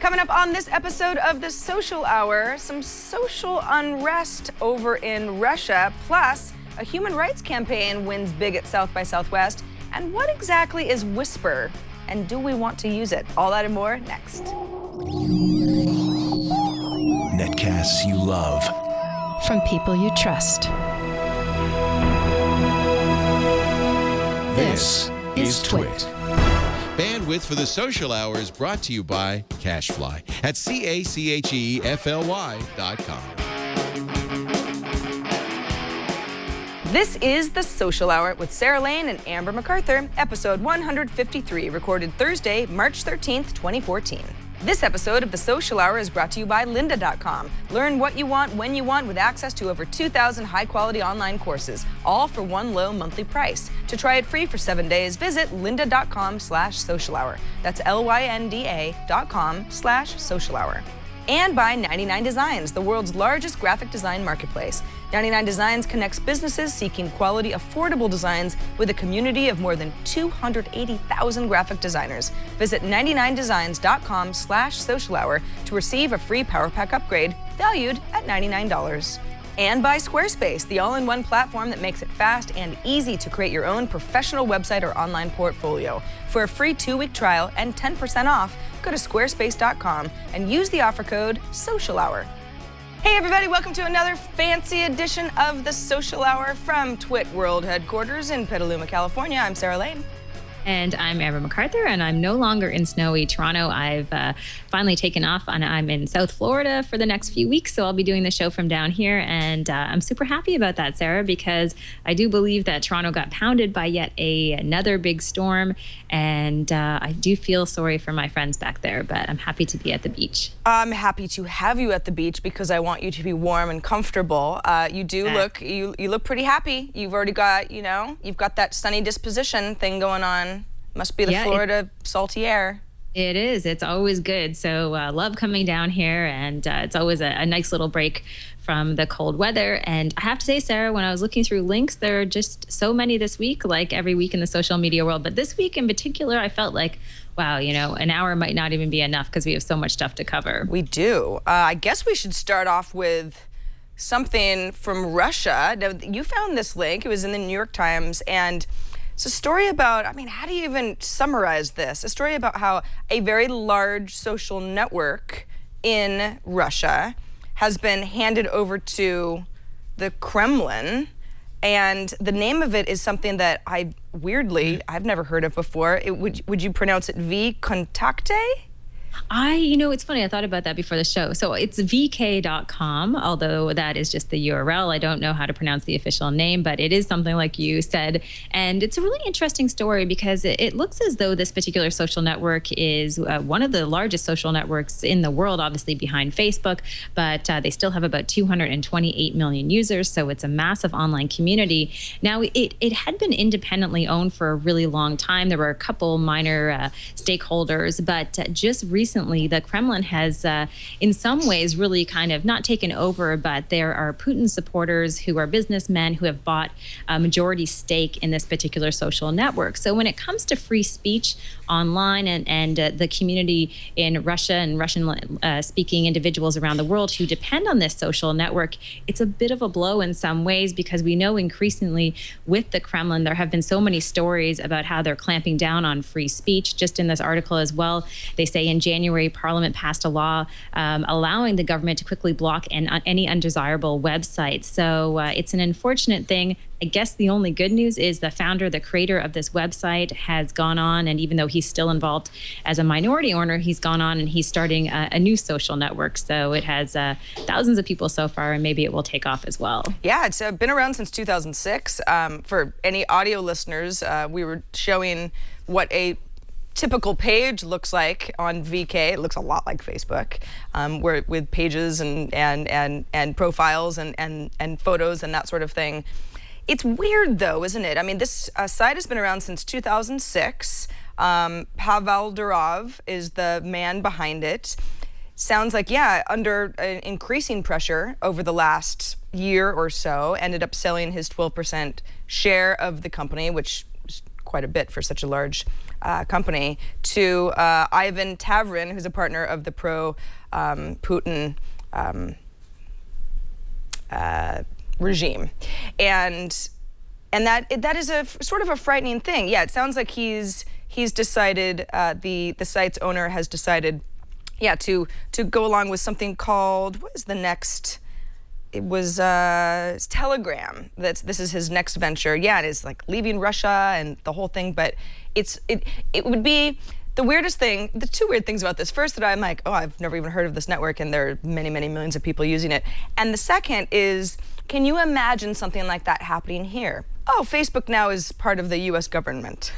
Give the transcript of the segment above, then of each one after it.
Coming up on this episode of The Social Hour, some social unrest over in Russia, plus a human rights campaign wins big at South by Southwest. And what exactly is Whisper? And do we want to use it? All that and more next. Netcasts you love. From people you trust. This is Twit. Bandwidth for the Social Hour is brought to you by Cashfly at CACHEFLY.com. This is The Social Hour with Sarah Lane and Amber MacArthur, episode 153, recorded Thursday, March 13th, 2014. This episode of The Social Hour is brought to you by lynda.com. Learn what you want, when you want, with access to over 2,000 high-quality online courses, all for one low monthly price. To try it free for 7 days, visit lynda.com/social hour. That's LYNDA.com/social hour. And by 99 Designs, the world's largest graphic design marketplace. 99 Designs connects businesses seeking quality, affordable designs with a community of more than 280,000 graphic designers. Visit 99designs.com/social hour to receive a free Power Pack upgrade valued at $99. And by Squarespace, the all-in-one platform that makes it fast and easy to create your own professional website or online portfolio. For a free 2-week trial and 10% off, go to squarespace.com and use the offer code SOCIALHOUR. Hey everybody, welcome to another fancy edition of The Social Hour from Twit World Headquarters in Petaluma, California. I'm Sarah Lane. And I'm Amber MacArthur, and I'm no longer in snowy Toronto. I've finally taken off, and I'm in South Florida for the next few weeks, so I'll be doing the show from down here, and I'm super happy about that, Sarah, because I do believe that Toronto got pounded by yet another big storm, and I do feel sorry for my friends back there, but I'm happy to be at the beach. I'm happy to have you at the beach because I want you to be warm and comfortable. You do look, you look pretty happy. You've already got, you've got that sunny disposition thing going on. Must be the Florida salty air. It is. It's always good. So love coming down here, and it's always a nice little break from the cold weather. And I have to say, Sarah, when I was looking through links, there are just so many this week, like every week in the social media world. But this week in particular, I felt like, wow, an hour might not even be enough because we have so much stuff to cover. We do. I guess we should start off with something from Russia. Now, you found this link. It was in the New York Times, and it's a story about, how do you even summarize this? A story about how a very large social network in Russia has been handed over to the Kremlin, and the name of it is something that I've never heard of before. Would you pronounce it vKontakte? It's funny, I thought about that before the show. So it's vk.com, although that is just the URL. I don't know how to pronounce the official name, but it is something like you said. And it's a really interesting story because it looks as though this particular social network is one of the largest social networks in the world, obviously behind Facebook, but they still have about 228 million users. So it's a massive online community. Now, it had been independently owned for a really long time. There were a couple minor stakeholders, but just recently, the Kremlin has, in some ways, really kind of not taken over, but there are Putin supporters who are businessmen who have bought a majority stake in this particular social network. So when it comes to free speech online and the community in Russia and Russian-speaking individuals around the world who depend on this social network, it's a bit of a blow in some ways because we know increasingly with the Kremlin, there have been so many stories about how they're clamping down on free speech. Just in this article as well, they say in January, Parliament passed a law allowing the government to quickly block any undesirable websites. So it's an unfortunate thing. I guess the only good news is the founder, the creator of this website has gone on, and even though he's still involved as a minority owner, he's gone on and he's starting a new social network. So it has thousands of people so far, and maybe it will take off as well. Yeah, it's been around since 2006. For any audio listeners, we were showing what a typical page looks like on VK. It looks a lot like Facebook, where with pages and profiles and photos and that sort of thing. It's weird though, isn't it? This site has been around since 2006. Pavel Durov is the man behind it. Sounds like, under increasing pressure over the last year or so, ended up selling his 12% share of the company, which is quite a bit for such a large company, to Ivan Tavrin, who's a partner of the pro-Putin regime, and that is a sort of a frightening thing. Yeah, it sounds like he's decided, the site's owner has decided, to go along with something called, what is the next? It was it's Telegram. This is his next venture. Yeah, it is like leaving Russia and the whole thing, but it would be the weirdest thing. The two weird things about this. First, that I'm like, oh, I've never even heard of this network, and there are many, many millions of people using it. And the second is, can you imagine something like that happening here? Oh, Facebook now is part of the U.S. government.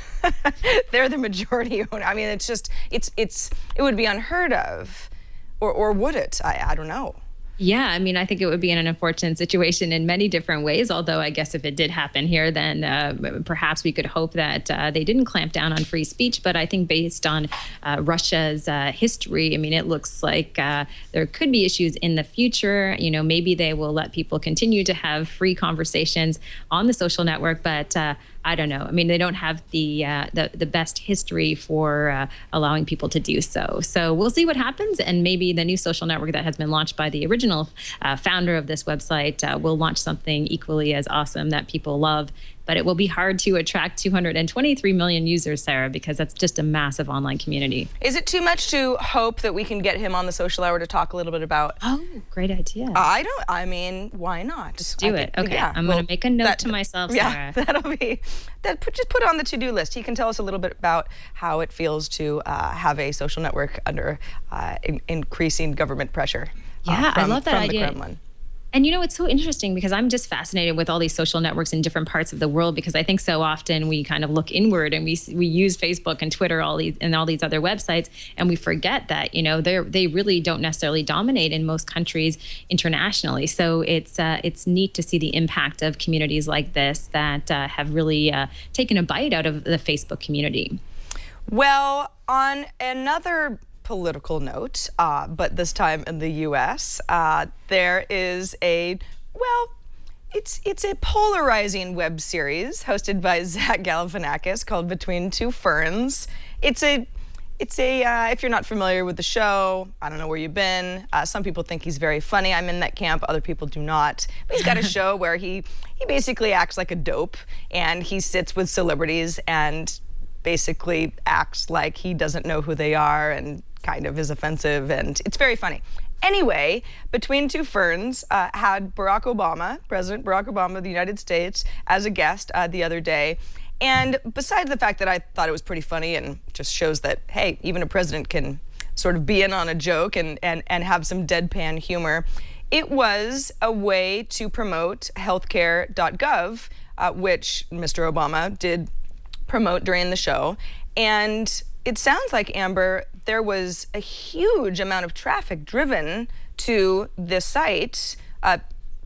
They're the majority owner. I mean, it's just, it would be unheard of, or would it? I don't know. Yeah, I mean, I think it would be an unfortunate situation in many different ways, although I guess if it did happen here, then perhaps we could hope that they didn't clamp down on free speech. But I think based on Russia's history, I mean, it looks like there could be issues in the future. You know, maybe they will let people continue to have free conversations on the social network, but I don't know. I mean, they don't have the best history for allowing people to do so. So we'll see what happens, and maybe the new social network that has been launched by the original founder of this website will launch something equally as awesome that people love. But it will be hard to attract 223 million users, Sarah, because that's just a massive online community. Is it too much to hope that we can get him on the social hour to talk a little bit about? Oh, great idea. I mean, why not? Just do it. Okay, yeah, I'm going to make a note to myself, Sarah. Yeah, just put it on the to-do list. He can tell us a little bit about how it feels to have a social network under increasing government pressure. Yeah, I love that from idea. The Kremlin. And you know, it's so interesting because I'm just fascinated with all these social networks in different parts of the world, because I think so often we kind of look inward and we use Facebook and Twitter, all these other websites, and we forget that, you know, they really don't necessarily dominate in most countries internationally. So it's neat to see the impact of communities like this that have really taken a bite out of the Facebook community. Well, on another political note, but this time in the U.S., there is it's a polarizing web series hosted by Zach Galifianakis called Between Two Ferns. It's a if you're not familiar with the show, I don't know where you've been. Some people think he's very funny. I'm in that camp. Other people do not. But he's got a show where he basically acts like a dope, and he sits with celebrities and basically acts like he doesn't know who they are and kind of is offensive, and it's very funny. Anyway, Between Two Ferns had President Barack Obama of the United States, as a guest the other day. And besides the fact that I thought it was pretty funny and just shows that, hey, even a president can sort of be in on a joke and have some deadpan humor, it was a way to promote healthcare.gov, which Mr. Obama did promote during the show. And it sounds like, Amber, there was a huge amount of traffic driven to this site,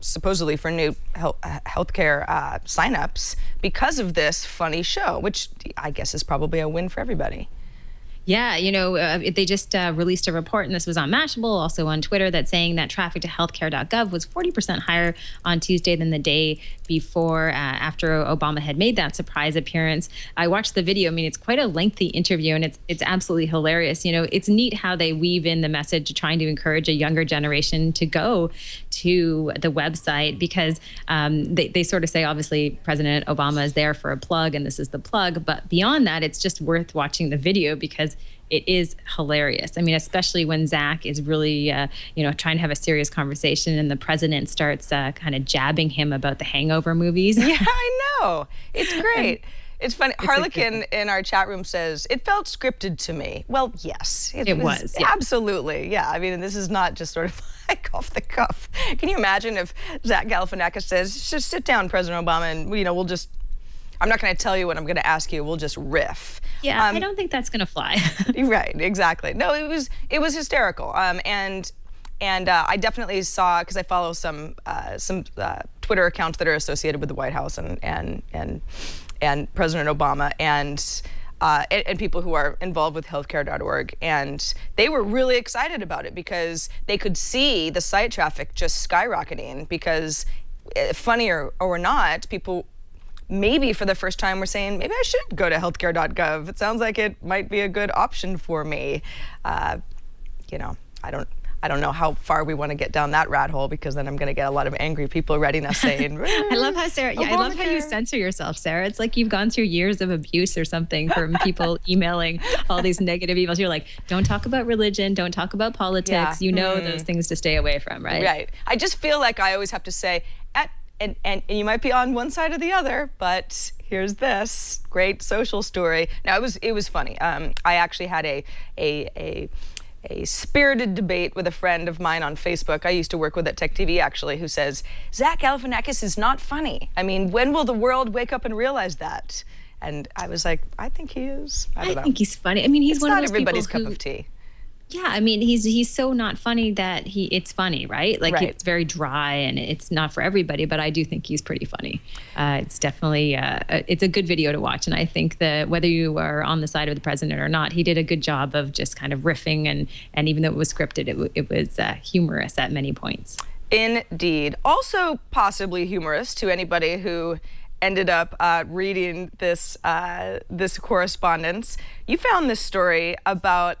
supposedly for new healthcare signups, because of this funny show, which I guess is probably a win for everybody. Yeah, you know, they just released a report, and this was on Mashable, also on Twitter, that's saying that traffic to healthcare.gov was 40% higher on Tuesday than the day before, after Obama had made that surprise appearance. I watched the video. I mean, it's quite a lengthy interview, and it's absolutely hilarious. You know, it's neat how they weave in the message trying to encourage a younger generation to go to the website, because they sort of say, obviously, President Obama is there for a plug, and this is the plug. But beyond that, it's just worth watching the video because it is hilarious. I mean, especially when Zach is really, trying to have a serious conversation, and the president starts kind of jabbing him about the Hangover movies. Yeah, I know. It's great. It's funny. Harlequin in our chat room says, it felt scripted to me. Well, yes. It was. Yeah. Absolutely. Yeah. I mean, this is not just sort of like off the cuff. Can you imagine if Zach Galifianakis says, just sit down, President Obama, and, we'll just, I'm not going to tell you what I'm going to ask you. We'll just riff. Yeah, I don't think that's going to fly. Right, exactly. No, it was hysterical. And I definitely saw, because I follow some Twitter accounts that are associated with the White House and President Obama and people who are involved with healthcare.org, and they were really excited about it because they could see the site traffic just skyrocketing because, funny or not, people maybe for the first time we're saying, maybe I should go to healthcare.gov. It sounds like it might be a good option for me. You know, I don't know how far we want to get down that rat hole, because then I'm going to get a lot of angry people writing us saying, I love how Sarah, I love how you censor yourself, Sarah. It's like you've gone through years of abuse or something from people emailing all these negative emails. You're like, don't talk about religion, don't talk about politics. Yeah. You know those things to stay away from, right? Right. I just feel like I always have to say, and you might be on one side or the other, but here's this great social story. Now, it was funny. I actually had a spirited debate with a friend of mine on Facebook. I used to work with at Tech TV, actually, who says, Zach Galifianakis is not funny. I mean, when will the world wake up and realize that? And I was like, I think he is. I don't know. think he's funny. I mean, he's It's one of not those everybody's people cup who, of tea. yeah, I mean, he's so not funny that it's funny, right? Like, Right. it's very dry and it's not for everybody, but I do think he's pretty funny. It's definitely, it's a good video to watch. And I think that whether you are on the side of the president or not, he did a good job of just kind of riffing. And even though it was scripted, it was humorous at many points. Indeed. Also possibly humorous to anybody who ended up reading this this correspondence. You found this story about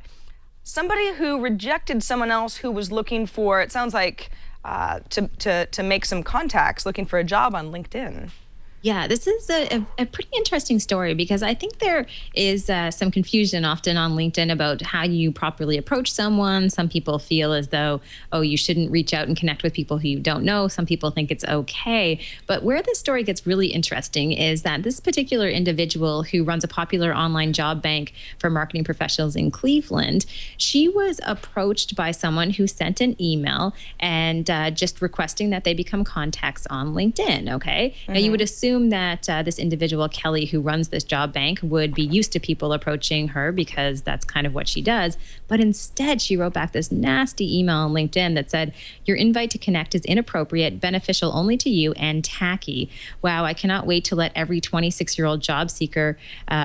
somebody who rejected someone else who was looking for, it sounds like, to make some contacts, looking for a job on LinkedIn. Yeah, this is a pretty interesting story, because I think there is some confusion often on LinkedIn about how you properly approach someone. Some people feel as though, oh, you shouldn't reach out and connect with people who you don't know. Some people think it's okay. But where this story gets really interesting is that this particular individual who runs a popular online job bank for marketing professionals in Cleveland, she was approached by someone who sent an email and just requesting that they become contacts on LinkedIn, okay? Now, you would assume that this individual, Kelly, who runs this job bank, would be used to people approaching her because that's kind of what she does. But instead, she wrote back this nasty email on LinkedIn that said, your invite to connect is inappropriate, beneficial only to you, and tacky. Wow, I cannot wait to let every 26-year-old job seeker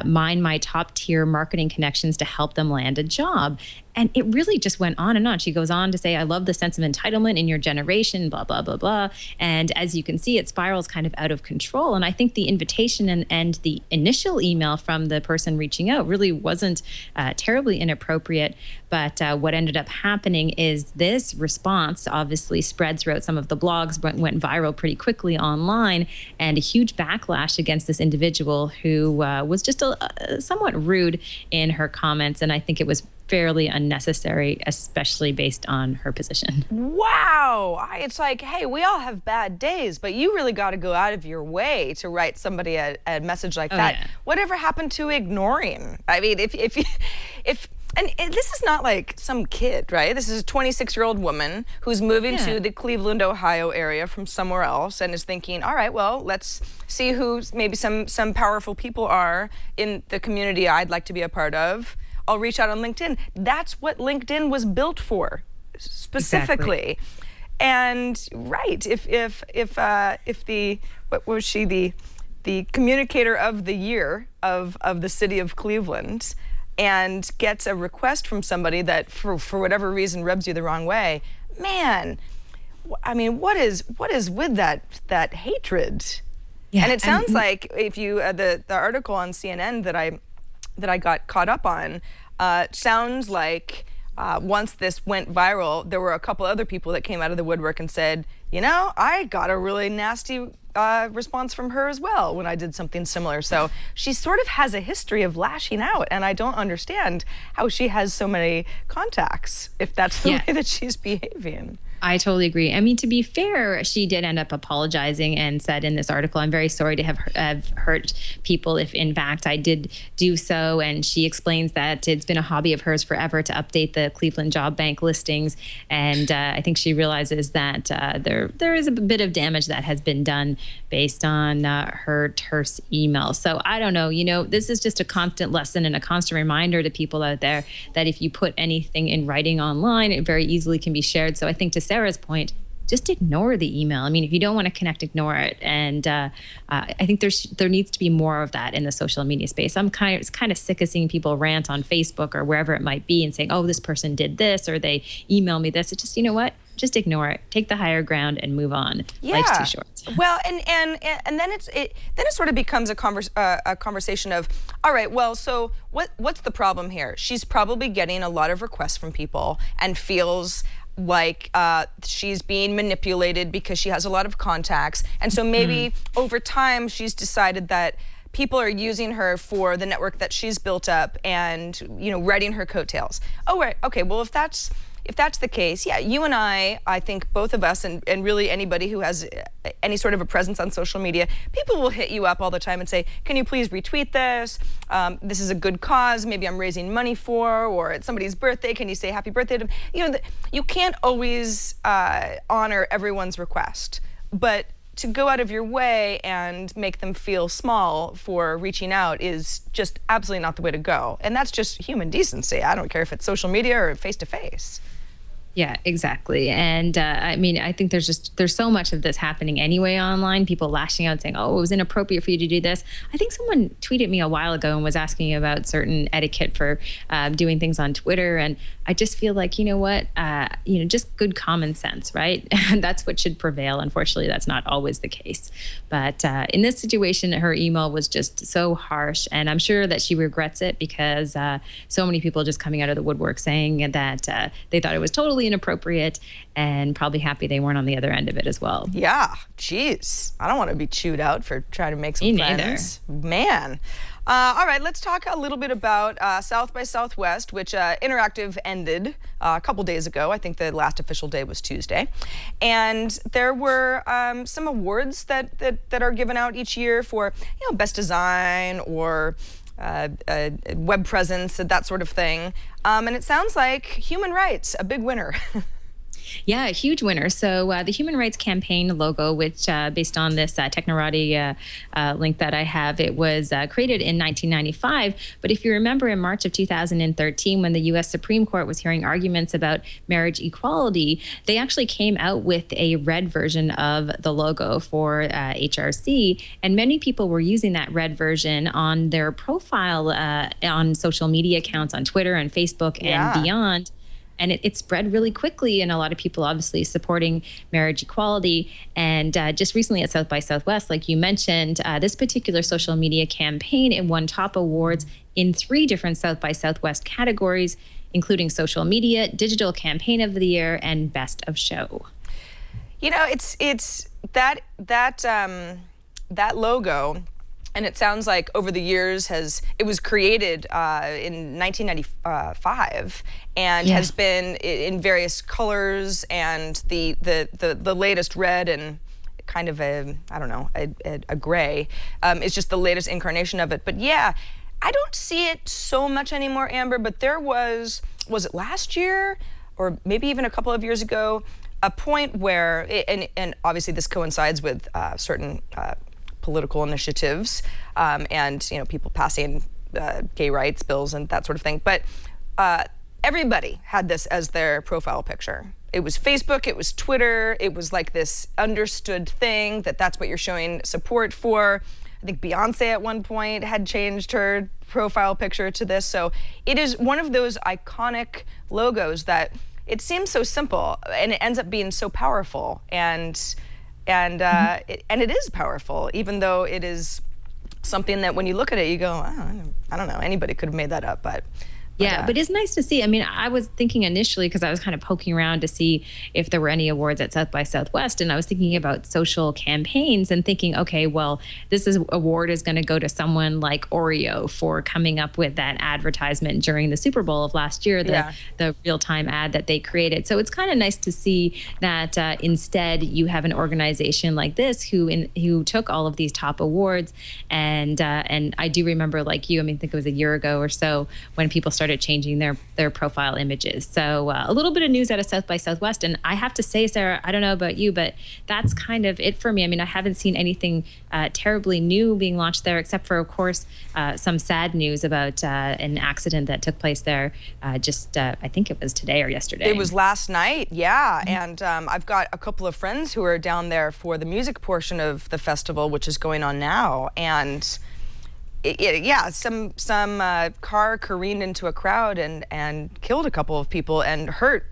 mine my top-tier marketing connections to help them land a job. And it really just went on and on. She goes on to say, I love the sense of entitlement in your generation, blah, blah, blah, blah. And as you can see, it spirals kind of out of control. And I think the invitation and the initial email from the person reaching out really wasn't terribly inappropriate. But what ended up happening is this response obviously spread throughout some of the blogs, went viral pretty quickly online, and a huge backlash against this individual who was just somewhat rude in her comments. And I think it was fairly unnecessary, especially based on her position. Wow. It's like, hey, we all have bad days, but you really got to go out of your way to write somebody a message like that. Yeah. Whatever happened to ignoring? I mean, if and this is not like some kid, right? This is a 26-year-old woman who's moving to the Cleveland, Ohio area from somewhere else and is thinking, all right, well, let's see who maybe some powerful people are in the community I'd like to be a part of. I'll reach out on LinkedIn. That's what LinkedIn was built for, specifically. Exactly. And right, if the, what was she, the communicator of the year of the city of Cleveland, and gets a request from somebody that for whatever reason rubs you the wrong way, man, I mean, what is with that hatred? Yeah, and it sounds like if you the article on CNN that I got caught up on sounds like once this went viral, there were a couple other people that came out of the woodwork and said, you know, I got a really nasty response from her as well when I did something similar. So she sort of has a history of lashing out, and I don't understand how she has so many contacts if that's the way that she's behaving. I totally agree. I mean, to be fair, she did end up apologizing and said in this article, I'm very sorry to have hurt people if in fact I did do so. And she explains that it's been a hobby of hers forever to update the Cleveland Job Bank listings. And I think she realizes that there is a bit of damage that has been done based on her terse emails. So I don't know, you know, this is just a constant lesson and a constant reminder to people out there that if you put anything in writing online, it very easily can be shared. So I think to Sarah's point, just ignore the email. I mean, if you don't want to connect, ignore it. And I think there needs to be more of that in the social media space. I'm kind of sick of seeing people rant on Facebook or wherever it might be and saying, oh, this person did this or they emailed me this. It's just, you know what? just ignore it, take the higher ground, and move on. Yeah. Life's too short. Well, and then it sort of becomes a conversation of, all right, well, so what's the problem here? She's probably getting a lot of requests from people and feels like she's being manipulated because she has a lot of contacts, and so maybe over time she's decided that people are using her for the network that she's built up and, you know, riding her coattails. Oh, right. Okay. Well, if that's the case, yeah, you and I think both of us and really anybody who has any sort of a presence on social media, people will hit you up all the time and say, can you please retweet this? This is a good cause. Maybe I'm raising money for, or it's somebody's birthday. Can you say happy birthday to them? You know, you can't always honor everyone's request, but to go out of your way and make them feel small for reaching out is just absolutely not the way to go. And that's just human decency. I don't care if it's social media or face-to-face. Yeah, exactly. And I mean, I think there's so much of this happening anyway online, people lashing out saying, oh, it was inappropriate for you to do this. I think someone tweeted me a while ago and was asking about certain etiquette for doing things on Twitter. And I just feel like, you know what, just good common sense, right? And that's what should prevail. Unfortunately, that's not always the case. But in this situation, her email was just so harsh. And I'm sure that she regrets it because so many people just coming out of the woodwork saying that they thought it was totally inappropriate, and probably happy they weren't on the other end of it as well. Yeah, geez. I don't want to be chewed out for trying to make some friends. Man. All right, let's talk a little bit about South by Southwest, which Interactive ended a couple days ago. I think the last official day was Tuesday. And there were some awards that are given out each year for, you know, best design or web presence, that sort of thing. And it sounds like human rights, a big winner. Yeah, a huge winner. So the Human Rights Campaign logo, which based on this Technorati link that I have, it was created in 1995. But if you remember, in March of 2013, when the U.S. Supreme Court was hearing arguments about marriage equality, they actually came out with a red version of the logo for HRC. And many people were using that red version on their profile on social media accounts on Twitter and Facebook and beyond. And it spread really quickly, and a lot of people obviously supporting marriage equality. And just recently at South by Southwest, like you mentioned, this particular social media campaign, it won top awards in 3 different South by Southwest categories, including social media, digital campaign of the year, and best of show. You know, it's that logo. And it sounds like over the years it was created in 1995 and has been in various colors, and the latest red and kind of a gray is just the latest incarnation of it. But yeah, I don't see it so much anymore, Amber, but there was it last year or maybe even a couple of years ago, a point where, and obviously this coincides with certain political initiatives and, you know, people passing gay rights bills and that sort of thing. But everybody had this as their profile picture. It was Facebook, it was Twitter, it was like this understood thing that's what you're showing support for. I think Beyonce at one point had changed her profile picture to this. So it is one of those iconic logos that it seems so simple and it ends up being so powerful. And it is powerful, even though it is something that when you look at it, you go, oh, I don't know, anybody could have made that up, but it's nice to see. I mean, I was thinking initially, because I was kind of poking around to see if there were any awards at South by Southwest, and I was thinking about social campaigns and thinking, okay, well, award is going to go to someone like Oreo for coming up with that advertisement during the Super Bowl of last year, the real-time ad that they created. So it's kind of nice to see that instead you have an organization like this who took all of these top awards, and I do remember, like you, I think it was a year ago or so when people started changing their profile images. So a little bit of news out of South by Southwest. And I have to say, Sarah, I don't know about you, but that's kind of it for me. I mean, I haven't seen anything terribly new being launched there, except for, of course, some sad news about an accident that took place there I think it was today or yesterday. It was last night, yeah. And I've got a couple of friends who are down there for the music portion of the festival, which is going on now. And some car careened into a crowd and killed a couple of people and hurt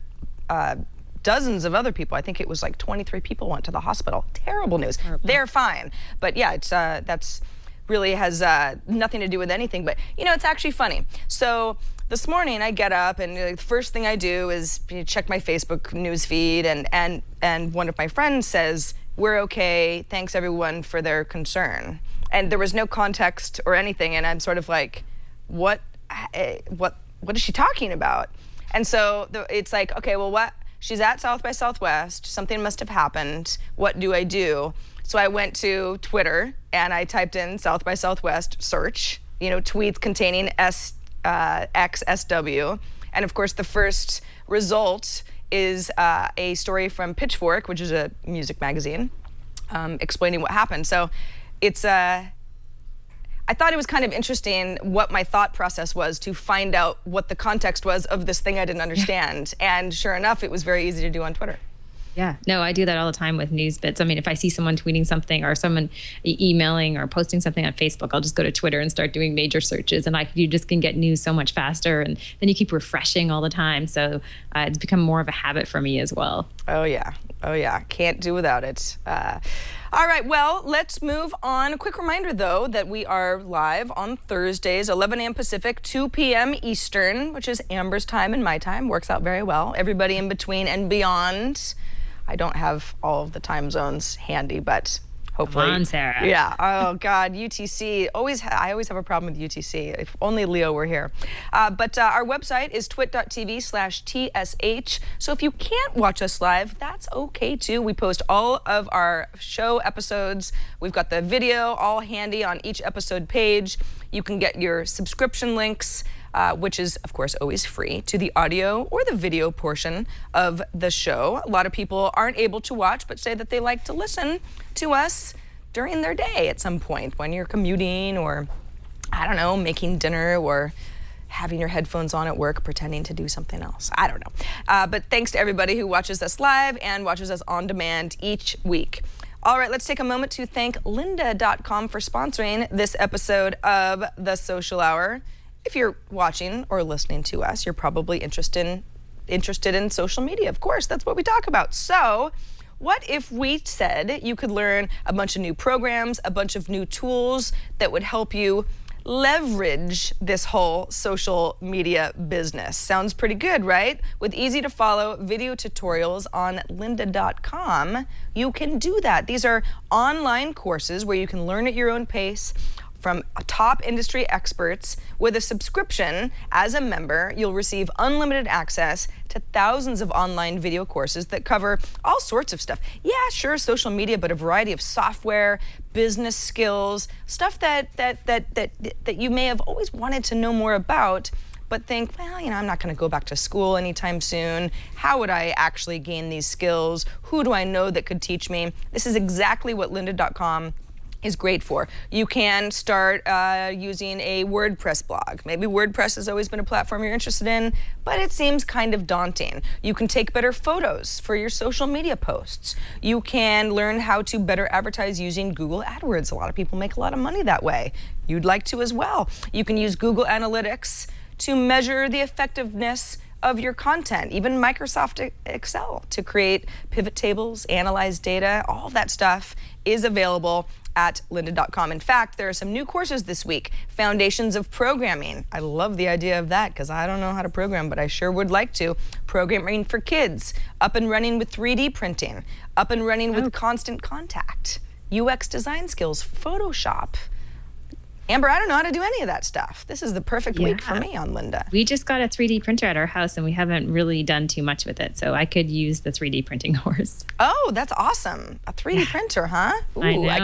dozens of other people. I think it was like 23 people went to the hospital. Terrible news. They're fine. But yeah, it's that's really has nothing to do with anything. But, you know, it's actually funny. So this morning I get up and the first thing I do is check my Facebook news feed, and one of my friends says, "We're okay. Thanks everyone for their concern." And there was no context or anything, and I'm sort of like, what is she talking about? And so it's like, okay, well, what? She's at South by Southwest. Something must have happened. What do I do? So I went to Twitter and I typed in South by Southwest search, you know, tweets containing XSW. And of course, the first result is a story from Pitchfork, which is a music magazine, explaining what happened. So it's I thought it was kind of interesting what my thought process was to find out what the context was of this thing I didn't understand. And sure enough, it was very easy to do on Twitter. Yeah, no, I do that all the time with news bits. I mean, if I see someone tweeting something or someone emailing or posting something on Facebook, I'll just go to Twitter and start doing major searches, and you just can get news so much faster, and then you keep refreshing all the time. So it's become more of a habit for me as well. Oh yeah, can't do without it. All right, well, let's move on. A quick reminder, though, that we are live on Thursdays, 11 a.m. Pacific, 2 p.m. Eastern, which is Amber's time and my time. Works out very well. Everybody in between and beyond. I don't have all of the time zones handy, but hopefully. Come on, Sarah. Yeah. Oh God, UTC. I always have a problem with UTC. If only Leo were here. But our website is twit.tv/TSH. So if you can't watch us live, that's okay too. We post all of our show episodes. We've got the video all handy on each episode page. You can get your subscription links, which is, of course, always free, to the audio or the video portion of the show. A lot of people aren't able to watch, but say that they like to listen to us during their day at some point when you're commuting or, I don't know, making dinner or having your headphones on at work pretending to do something else. I don't know. But thanks to everybody who watches us live and watches us on demand each week. All right, let's take a moment to thank lynda.com for sponsoring this episode of The Social Hour. If you're watching or listening to us, you're probably interested in social media. Of course, that's what we talk about. So what if we said you could learn a bunch of new programs, a bunch of new tools that would help you leverage this whole social media business? Sounds pretty good, right? With easy to follow video tutorials on lynda.com, you can do that. These are online courses where you can learn at your own pace from top industry experts. With a subscription as a member, you'll receive unlimited access to thousands of online video courses that cover all sorts of stuff. Yeah, sure, social media, but a variety of software, business skills, stuff that you may have always wanted to know more about, but think, well, you know, I'm not going to go back to school anytime soon. How would I actually gain these skills? Who do I know that could teach me? This is exactly what lynda.com is great for. You can start using a WordPress blog. Maybe WordPress has always been a platform you're interested in, but it seems kind of daunting. You can take better photos for your social media posts. You can learn how to better advertise using Google AdWords. A lot of people make a lot of money that way. You'd like to as well. You can use Google Analytics to measure the effectiveness of your content, even Microsoft Excel to create pivot tables, analyze data. All of that stuff is available at lynda.com. In fact, there are some new courses this week. Foundations of Programming. I love the idea of that because I don't know how to program, but I sure would like to. Programming for Kids. Up and running with 3D printing. Up and running with Constant Contact. UX design skills. Photoshop. Amber, I don't know how to do any of that stuff. This is the perfect week for me on Lynda. We just got a 3D printer at our house and we haven't really done too much with it. So I could use the 3D printing course. Oh, that's awesome. A 3D printer, huh? Ooh, I know. I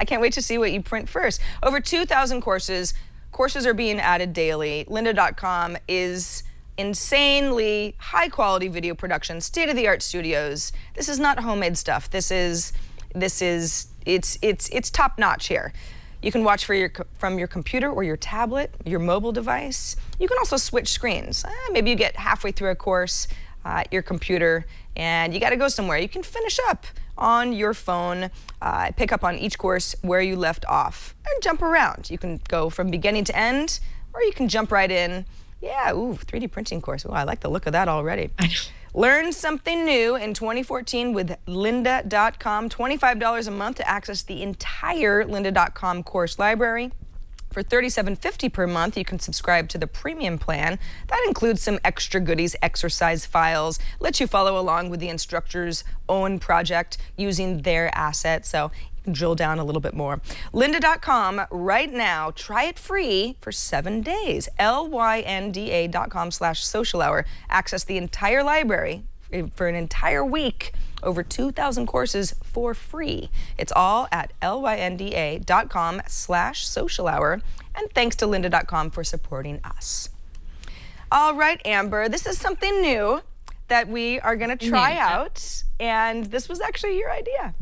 can't wait to see what you print first. Over 2,000 courses. Courses are being added daily. Lynda.com is insanely high quality video production, state-of-the-art studios. This is not homemade stuff. It's top notch here. You can watch from your computer or your tablet, your mobile device. You can also switch screens. Maybe you get halfway through a course at your computer and you got to go somewhere. You can finish up on your phone, pick up on each course where you left off, and jump around. You can go from beginning to end, or you can jump right in. Yeah, ooh, 3D printing course. Ooh, I like the look of that already. Learn something new in 2014 with lynda.com. $25 a month to access the entire lynda.com course library. For $37.50 per month, you can subscribe to the premium plan. That includes some extra goodies, exercise files, lets you follow along with the instructor's own project using their assets. So you can drill down a little bit more. Lynda.com right now. Try it free for 7 days. lynda.com/social hour. Access the entire library for an entire week. Over 2,000 courses for free. It's all at lynda.com/social hour. And thanks to lynda.com for supporting us. All right, Amber, this is something new that we are going to try out. And this was actually your idea.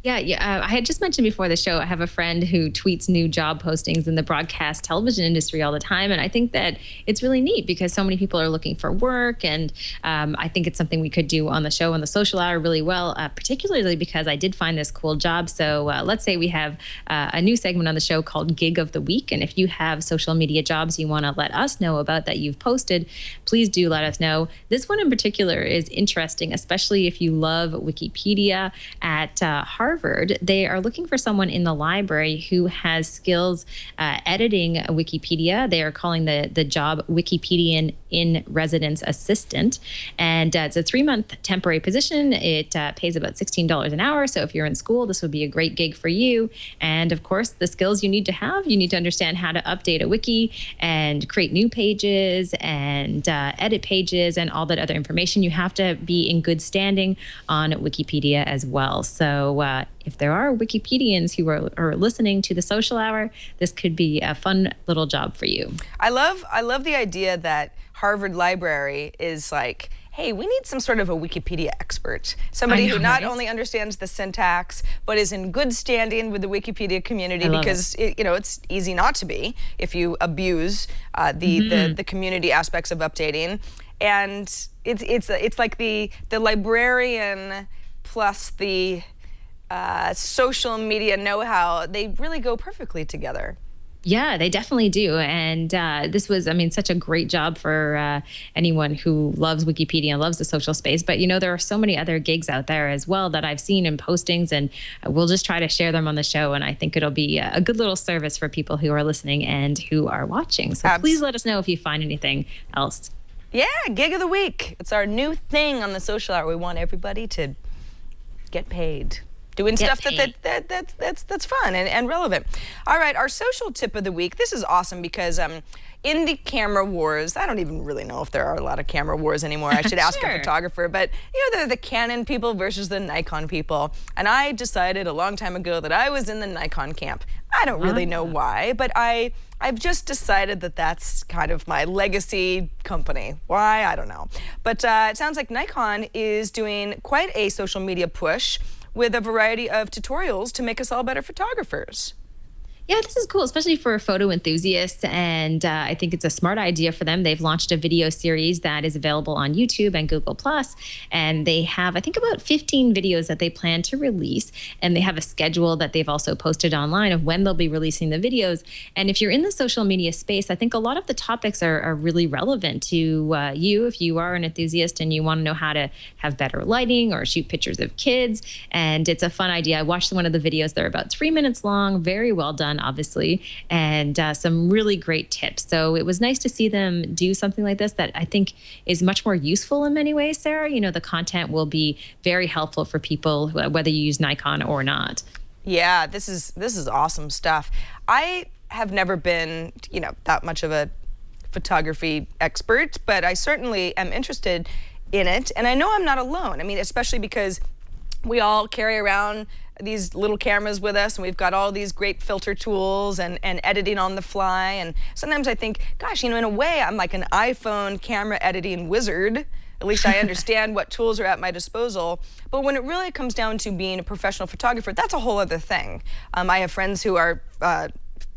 Yeah. I had just mentioned before the show, I have a friend who tweets new job postings in the broadcast television industry all the time. And I think that it's really neat because so many people are looking for work. And I think it's something we could do on the show on the social hour really well, particularly because I did find this cool job. So let's say we have a new segment on the show called Gig of the Week. And if you have social media jobs you want to let us know about that you've posted, please do let us know. This one in particular is interesting, especially if you love Wikipedia. At Harvard, they are looking for someone in the library who has skills editing Wikipedia. They are calling the job Wikipedian in Residence Assistant. And it's a 3-month temporary position. It pays about $16 an hour. So if you're in school, this would be a great gig for you. And of course, the skills you need to have, you need to understand how to update a wiki and create new pages and edit pages and all that other information. You have to be in good standing on Wikipedia as well. So if there are Wikipedians who are listening to the social hour, this could be a fun little job for you. I love the idea that Harvard Library is like, hey, we need some sort of a Wikipedia expert. Somebody who not only understands the syntax, but is in good standing with the Wikipedia community, because it's easy not to be if you abuse the community aspects of updating. And it's like the librarian plus the social media know-how. They really go perfectly together. Yeah, they definitely do. And this was, such a great job for anyone who loves Wikipedia and loves the social space. But, there are so many other gigs out there as well that I've seen in postings, and we'll just try to share them on the show. And I think it'll be a good little service for people who are listening and who are watching. So please let us know if you find anything else. Yeah, Gig of the Week. It's our new thing on the social hour. We want everybody to get paid. Doing stuff that's fun and relevant. All right, our social tip of the week. This is awesome because in the camera wars, I don't even really know if there are a lot of camera wars anymore. I should ask a photographer, but they're the Canon people versus the Nikon people. And I decided a long time ago that I was in the Nikon camp. I don't really know why, but I've just decided that that's kind of my legacy company. Why? I don't know. But it sounds like Nikon is doing quite a social media push with a variety of tutorials to make us all better photographers. Yeah, this is cool, especially for photo enthusiasts, and I think it's a smart idea for them. They've launched a video series that is available on YouTube and Google+, and they have, I think, about 15 videos that they plan to release, and they have a schedule that they've also posted online of when they'll be releasing the videos. And if you're in the social media space, I think a lot of the topics are really relevant to you if you are an enthusiast and you want to know how to have better lighting or shoot pictures of kids, and it's a fun idea. I watched one of the videos. They're about 3 minutes long, very well done, obviously, and some really great tips. So it was nice to see them do something like this that I think is much more useful in many ways, Sarah. The content will be very helpful for people, whether you use Nikon or not. Yeah, this is awesome stuff. I have never been, that much of a photography expert, but I certainly am interested in it. And I know I'm not alone. Especially because we all carry around these little cameras with us, and we've got all these great filter tools and editing on the fly. And sometimes I think, gosh, in a way, I'm like an iPhone camera editing wizard. At least I understand what tools are at my disposal. But when it really comes down to being a professional photographer, that's a whole other thing. I have friends who are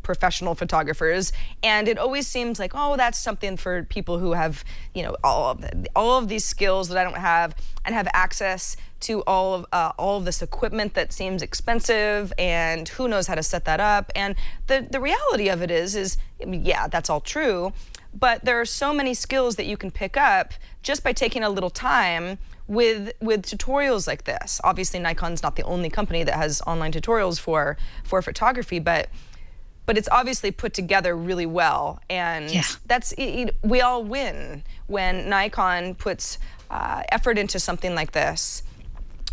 professional photographers, and it always seems like, oh, that's something for people who have, all of these skills that I don't have, and have access to all of this equipment that seems expensive, and who knows how to set that up. And the reality of it is yeah, that's all true. but there are so many skills that you can pick up just by taking a little time with tutorials like this. Obviously, Nikon's not the only company that has online tutorials for photography, but it's obviously put together really well, and we all win when Nikon puts effort into something like this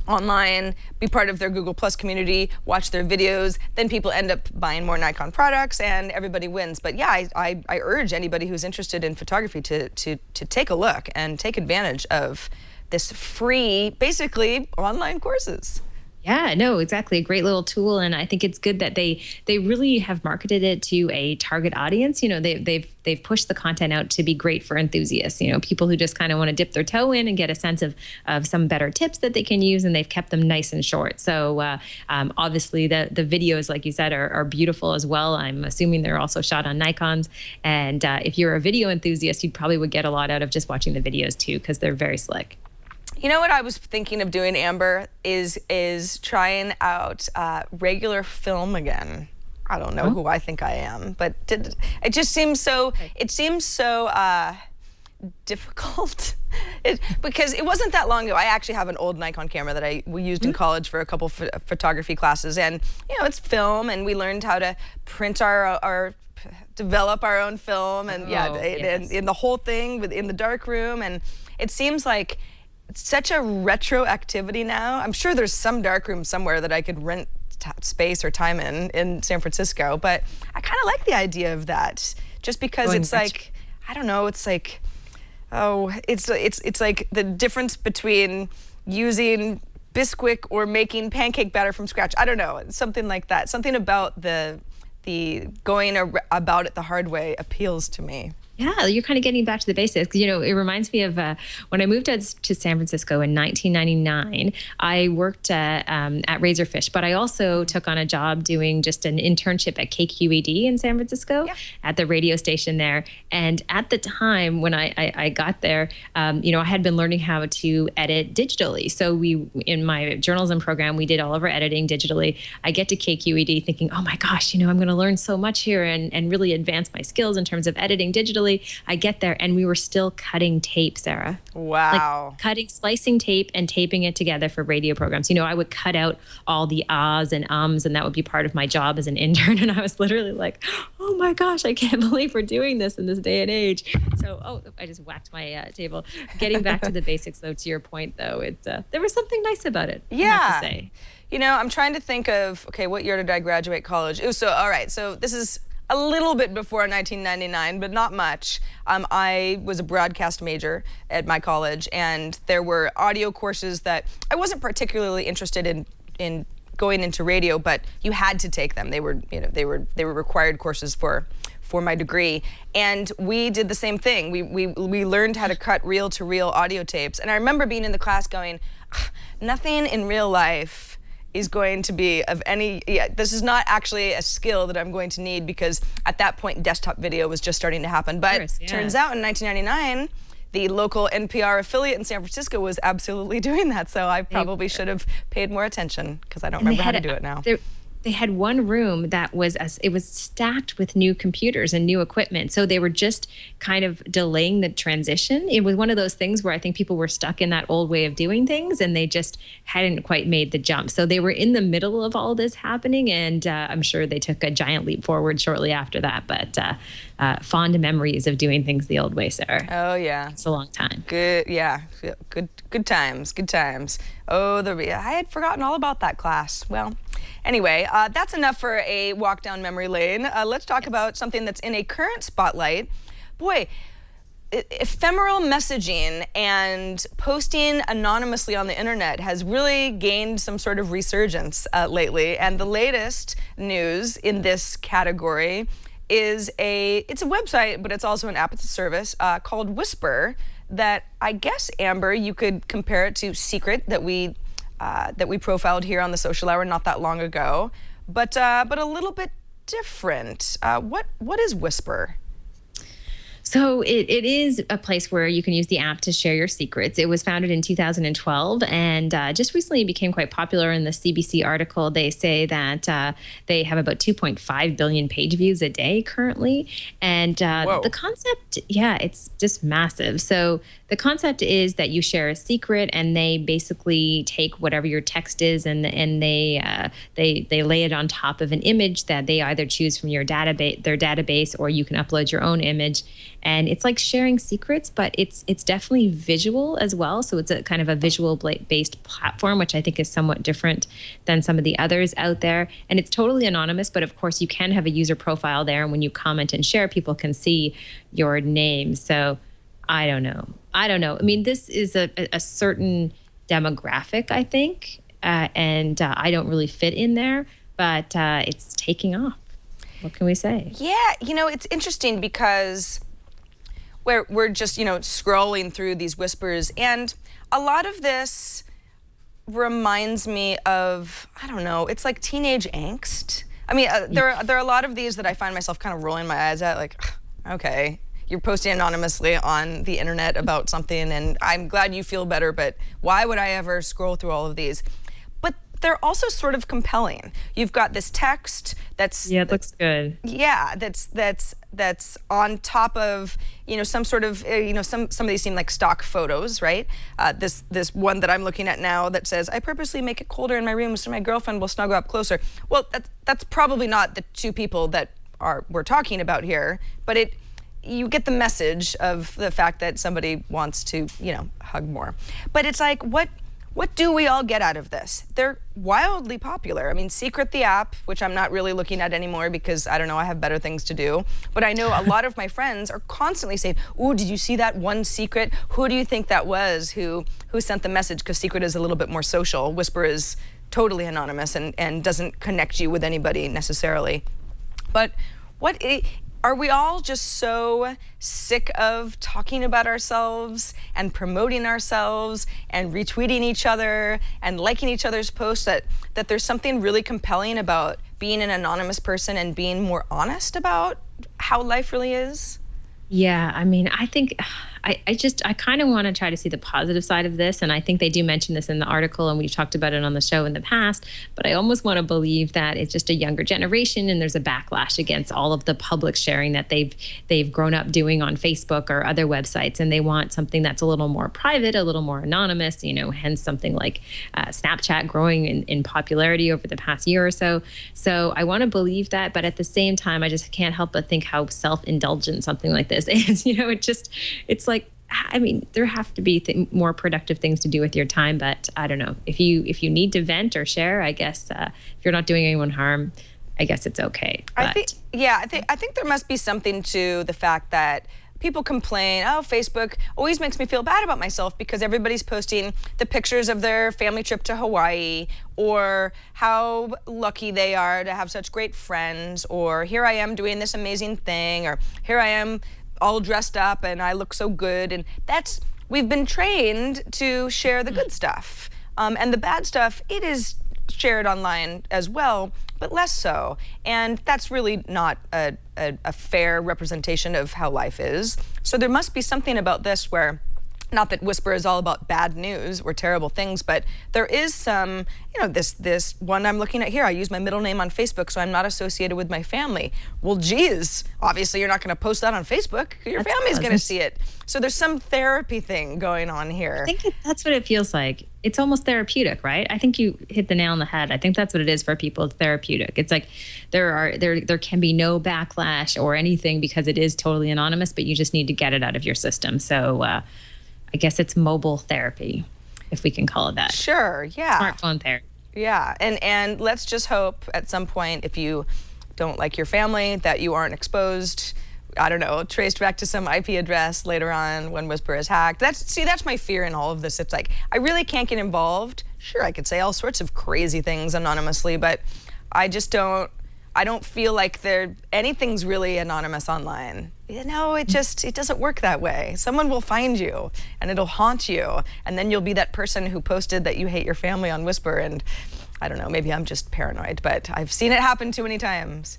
online, be part of their Google Plus community, watch their videos, then people end up buying more Nikon products and everybody wins. But yeah, I urge anybody who's interested in photography to take a look and take advantage of this free, basically, online courses. Yeah, no, exactly. A great little tool. And I think it's good that they really have marketed it to a target audience. You know, they've pushed the content out to be great for enthusiasts, you know, people who just kind of want to dip their toe in and get a sense of some better tips that they can use, and they've kept them nice and short. So obviously the videos, like you said, are beautiful as well. I'm assuming they're also shot on Nikons. And if you're a video enthusiast, you probably would get a lot out of just watching the videos too, because they're very slick. You know what I was thinking of doing, Amber, is trying out regular film again. I don't know who I think I am, but it just seems so. It seems so difficult. Because it wasn't that long ago. I actually have an old Nikon camera that we used in college for a couple photography classes, and you know, it's film, and we learned how to print our develop our own film, and and the whole thing within the dark room, and it seems like it's such a retro activity now. I'm sure there's some darkroom somewhere that I could rent space or time in San Francisco, but I kind of like the idea of that, just because it's like, I don't know, it's like, it's like the difference between using Bisquick or making pancake batter from scratch. I don't know, something like that. Something about the going about it the hard way appeals to me. Yeah, you're kind of getting back to the basics. You know, it reminds me of when I moved out to San Francisco in 1999. I worked at Razorfish, but I also took on a job doing just an internship at KQED in San Francisco at the radio station there. And at the time when I got there, you know, I had been learning how to edit digitally. So in my journalism program, we did all of our editing digitally. I get to KQED thinking, oh my gosh, you know, I'm going to learn so much here and really advance my skills in terms of editing digitally. I get there and we were still cutting tape, Sarah. Wow. Like slicing tape and taping it together for radio programs. You know, I would cut out all the ahs and ums, and that would be part of my job as an intern. And I was literally like, oh my gosh, I can't believe we're doing this in this day and age. So, I just whacked my table. Getting back to the basics, though, to your point, though, there was something nice about it. I have to say. You know, I'm trying to think of, okay, what year did I graduate college? All right, so this is a little bit before 1999, but not much. I was a broadcast major at my college, and there were audio courses that I wasn't particularly interested in going into radio, but you had to take them. They were required courses for my degree, and we did the same thing. We learned how to cut reel-to-reel audio tapes, and I remember being in the class going, nothing in real life is going to be of any, this is not actually a skill that I'm going to need, because at that point desktop video was just starting to happen. But turns out in 1999, the local NPR affiliate in San Francisco was absolutely doing that. So I probably should have paid more attention, because I don't remember how to do it now. They had one room that was stacked with new computers and new equipment. So they were just kind of delaying the transition. It was one of those things where I think people were stuck in that old way of doing things, and they just hadn't quite made the jump. So they were in the middle of all this happening, and I'm sure they took a giant leap forward shortly after that. But fond memories of doing things the old way, Sarah. Oh yeah, it's a long time. Good times. Oh, I had forgotten all about that class. Well, anyway, that's enough for a walk down memory lane. Let's talk about something that's in a current spotlight. Boy, ephemeral messaging and posting anonymously on the internet has really gained some sort of resurgence lately. And the latest news in this category is it's a website, but it's also an app. It's a service called Whisper that I guess, Amber, you could compare it to Secret that we profiled here on the Social Hour not that long ago, but a little bit different. What is Whisper? So it is a place where you can use the app to share your secrets. It was founded in 2012 and just recently became quite popular. In the CBC article, they say that they have about 2.5 billion page views a day currently. And the concept, it's just massive. So the concept is that you share a secret and they basically take whatever your text is and they lay it on top of an image that they either choose from their database, or you can upload your own image. And it's like sharing secrets, but it's definitely visual as well. So it's a kind of a visual based platform, which I think is somewhat different than some of the others out there. And it's totally anonymous, but of course you can have a user profile there. And when you comment and share, people can see your name. So I don't know. I mean, this is a certain demographic, I think, and I don't really fit in there, but it's taking off. What can we say? Yeah, it's interesting because we're just, scrolling through these whispers, and a lot of this reminds me of, I don't know, it's like teenage angst. I mean, there are a lot of these that I find myself kind of rolling my eyes at, like, okay, you're posting anonymously on the internet about something, and I'm glad you feel better, but why would I ever scroll through all of these? But they're also sort of compelling. You've got this text that's... Yeah, it looks good. Yeah, that's on top of, some sort of, some of these seem like stock photos, right? This one that I'm looking at now that says, I purposely make it colder in my room so my girlfriend will snuggle up closer. Well, that's probably not the two people that we're talking about here, but you get the message of the fact that somebody wants to, hug more. But it's like, what do we all get out of this? They're wildly popular. I mean, Secret the app, which I'm not really looking at anymore because, I don't know, I have better things to do. But I know a lot of my friends are constantly saying, ooh, did you see that one secret? Who do you think that was who sent the message? Because Secret is a little bit more social. Whisper is totally anonymous and doesn't connect you with anybody necessarily. But are we all just so sick of talking about ourselves and promoting ourselves and retweeting each other and liking each other's posts that there's something really compelling about being an anonymous person and being more honest about how life really is? Yeah, I mean, I think I kind of want to try to see the positive side of this. And I think they do mention this in the article, and we've talked about it on the show in the past, but I almost want to believe that it's just a younger generation and there's a backlash against all of the public sharing that they've grown up doing on Facebook or other websites. And they want something that's a little more private, a little more anonymous, hence something like Snapchat growing in popularity over the past year or so. So I want to believe that, but at the same time, I just can't help but think how self-indulgent something like this is. It's like, I mean, there have to be more productive things to do with your time, but I don't know. If you need to vent or share, I guess if you're not doing anyone harm, I guess it's okay. But I think there must be something to the fact that people complain, oh, Facebook always makes me feel bad about myself because everybody's posting the pictures of their family trip to Hawaii, or how lucky they are to have such great friends, or here I am doing this amazing thing, or here I am all dressed up and I look so good. And we've been trained to share the good stuff. And the bad stuff, it is shared online as well, but less so. And that's really not a fair representation of how life is. So there must be something about this where, not that Whisper is all about bad news or terrible things, but there is some, this one I'm looking at here, I use my middle name on Facebook, so I'm not associated with my family. Well, geez, obviously you're not going to post that on Facebook. Your family's going to see it. So there's some therapy thing going on here. I think that's what it feels like. It's almost therapeutic, right? I think you hit the nail on the head. I think that's what it is for people. It's therapeutic. It's like there can be no backlash or anything because it is totally anonymous, but you just need to get it out of your system. So I guess it's mobile therapy, if we can call it that. Sure, yeah. Smartphone therapy. Yeah, and let's just hope at some point, if you don't like your family, that you aren't exposed, I don't know, traced back to some IP address later on when Whisper is hacked. That's my fear in all of this. It's like, I really can't get involved. Sure, I could say all sorts of crazy things anonymously, but I don't feel like anything's really anonymous online. It doesn't work that way. Someone will find you and it'll haunt you, and then you'll be that person who posted that you hate your family on Whisper. And I don't know, maybe I'm just paranoid, but I've seen it happen too many times.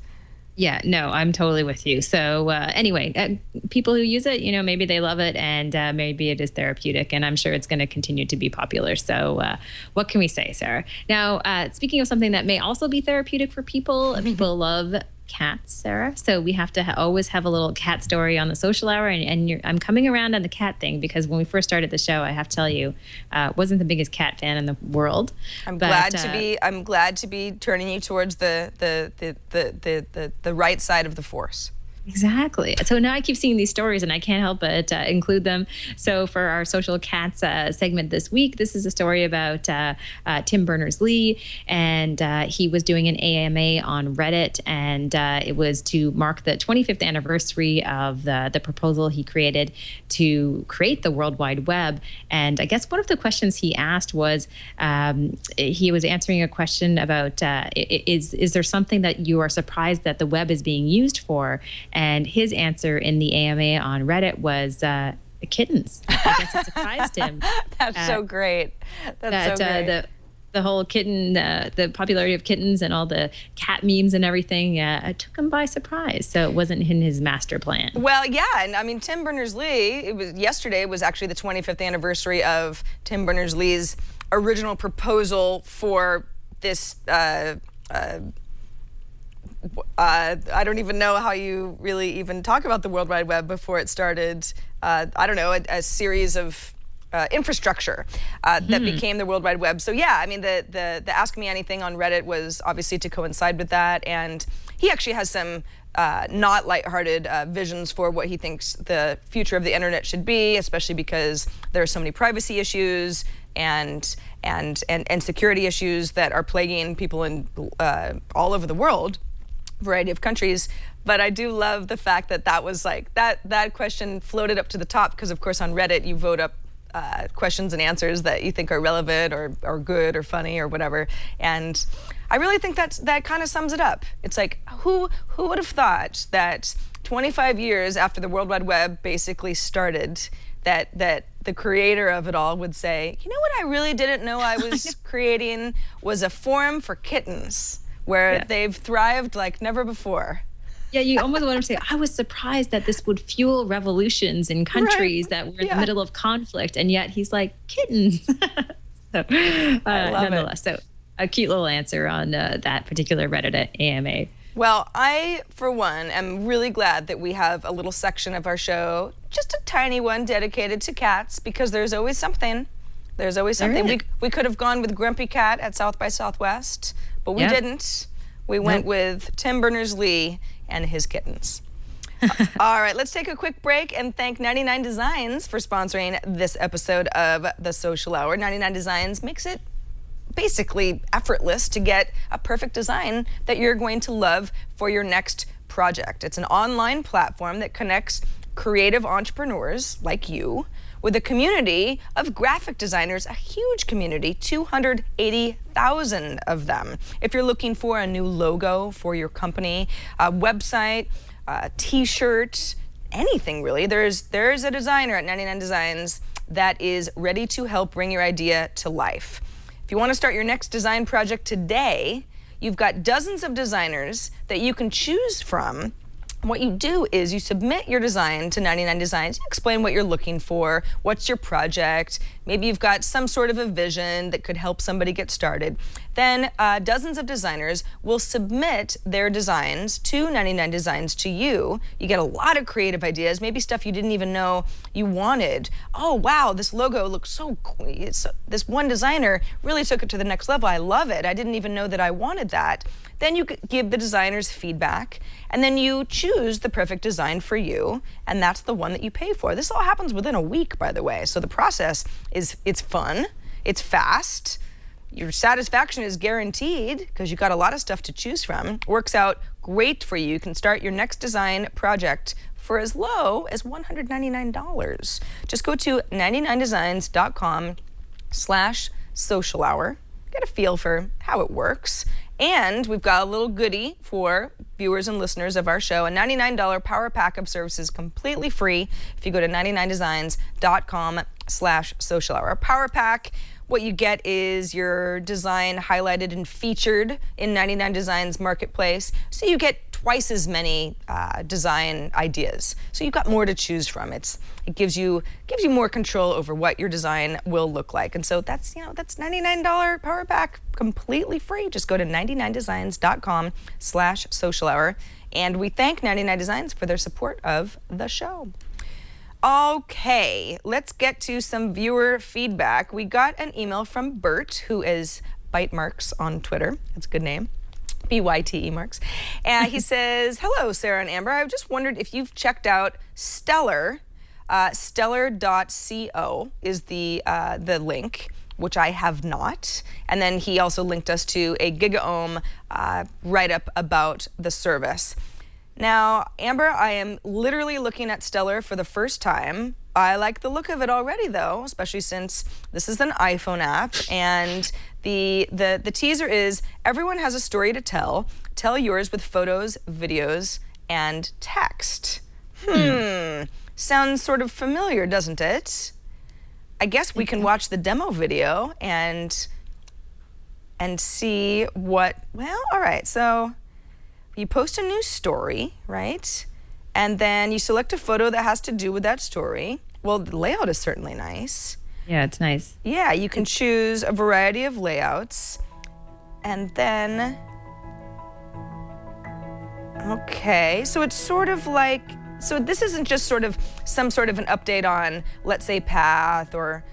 Yeah, no, I'm totally with you. So anyway, people who use it, maybe they love it, and maybe it is therapeutic, and I'm sure it's going to continue to be popular. So what can we say, Sarah? Now, speaking of something that may also be therapeutic for people, people love cats, Sarah. So we have to always have a little cat story on the social hour. And I'm coming around on the cat thing because when we first started the show, I have to tell you, wasn't the biggest cat fan in the world. I'm glad to be turning you towards the right side of the force. Exactly. So now I keep seeing these stories and I can't help but include them. So for our social cats segment this week, this is a story about Tim Berners-Lee, and he was doing an AMA on Reddit, and it was to mark the 25th anniversary of the proposal he created to create the World Wide Web. And I guess one of the questions he asked was, he was answering a question about, is there something that you are surprised that the web is being used for? And his answer in the AMA on Reddit was kittens. I guess it surprised him. That's so great. That's so great. The whole kitten, the popularity of kittens and all the cat memes and everything took him by surprise. So it wasn't in his master plan. Well, yeah, and I mean, Tim Berners-Lee, yesterday was actually the 25th anniversary of Tim Berners-Lee's original proposal for this I don't even know how you really even talk about the World Wide Web before it started. I don't know, a series of infrastructure that became the World Wide Web. So yeah, I mean, the Ask Me Anything on Reddit was obviously to coincide with that, and he actually has some not lighthearted visions for what he thinks the future of the internet should be, especially because there are so many privacy issues and security issues that are plaguing people in all over the world. Variety of countries, but I do love the fact that that was like that question floated up to the top, because of course on Reddit you vote up questions and answers that you think are relevant or good or funny or whatever, and I really think that kind of sums it up. It's like, who would have thought that 25 years after the World Wide Web basically started, that the creator of it all would say, you know what I really didn't know I was creating was a forum for kittens, where they've thrived like never before. Yeah, you almost want to say, I was surprised that this would fuel revolutions in countries that were in the middle of conflict, and yet he's like, kittens. So, nonetheless, so a cute little answer on that particular Reddit AMA. Well, I, for one, am really glad that we have a little section of our show, just a tiny one dedicated to cats, because there's always something. There's always something. We could have gone with Grumpy Cat at South by Southwest, but we didn't. We went with Tim Berners-Lee and his kittens. All right, let's take a quick break and thank 99 Designs for sponsoring this episode of The Social Hour. 99 Designs makes it basically effortless to get a perfect design that you're going to love for your next project. It's an online platform that connects creative entrepreneurs like you with a community of graphic designers, a huge community, 280,000 of them. If you're looking for a new logo for your company, a website, a t-shirt, anything really, there's a designer at 99 Designs that is ready to help bring your idea to life. If you want to start your next design project today, you've got dozens of designers that you can choose from. What you do is you submit your design to 99 Designs, you explain what you're looking for, what's your project, maybe you've got some sort of a vision that could help somebody get started. Then dozens of designers will submit their designs to 99 Designs to you. You get a lot of creative ideas, maybe stuff you didn't even know you wanted. Oh wow, this logo looks so cool. This one designer really took it to the next level. I love it. I didn't even know that I wanted that. Then you give the designers feedback, and then you choose the perfect design for you, and that's the one that you pay for. This all happens within a week, by the way. So the process it's fun, it's fast, your satisfaction is guaranteed because you've got a lot of stuff to choose from. Works out great for you. You can start your next design project for as low as $199. Just go to 99designs.com/social hour. Get a feel for how it works. And we've got a little goodie for viewers and listeners of our show, a $99 power pack of services completely free if you go to 99designs.com/social hour. Power pack, what you get is your design highlighted and featured in 99 Designs Marketplace. So you get twice as many design ideas. So you've got more to choose from. It gives you more control over what your design will look like. And so that's $99 power pack, completely free. Just go to 99designs.com/social hour. And we thank 99 Designs for their support of the show. Okay, let's get to some viewer feedback. We got an email from Bert, who is Bite Marks on Twitter. That's a good name. BYTE Marks. And he says, hello, Sarah and Amber. I just wondered if you've checked out Stellar. Stellar.co is the link, which I have not. And then he also linked us to a GigaOM write-up about the service. Now, Amber, I am literally looking at Stellar for the first time. I like the look of it already, though, especially since this is an iPhone app. And the teaser is, everyone has a story to tell. Tell yours with photos, videos, and text. Sounds sort of familiar, doesn't it? I guess we can watch the demo video and see what, well, all right, so you post a new story, right? And then you select a photo that has to do with that story. Well, the layout is certainly nice. Yeah, it's nice. Yeah, you can choose a variety of layouts. And then, okay, so it's sort of like, so this isn't just sort of some sort of an update on, let's say, Path or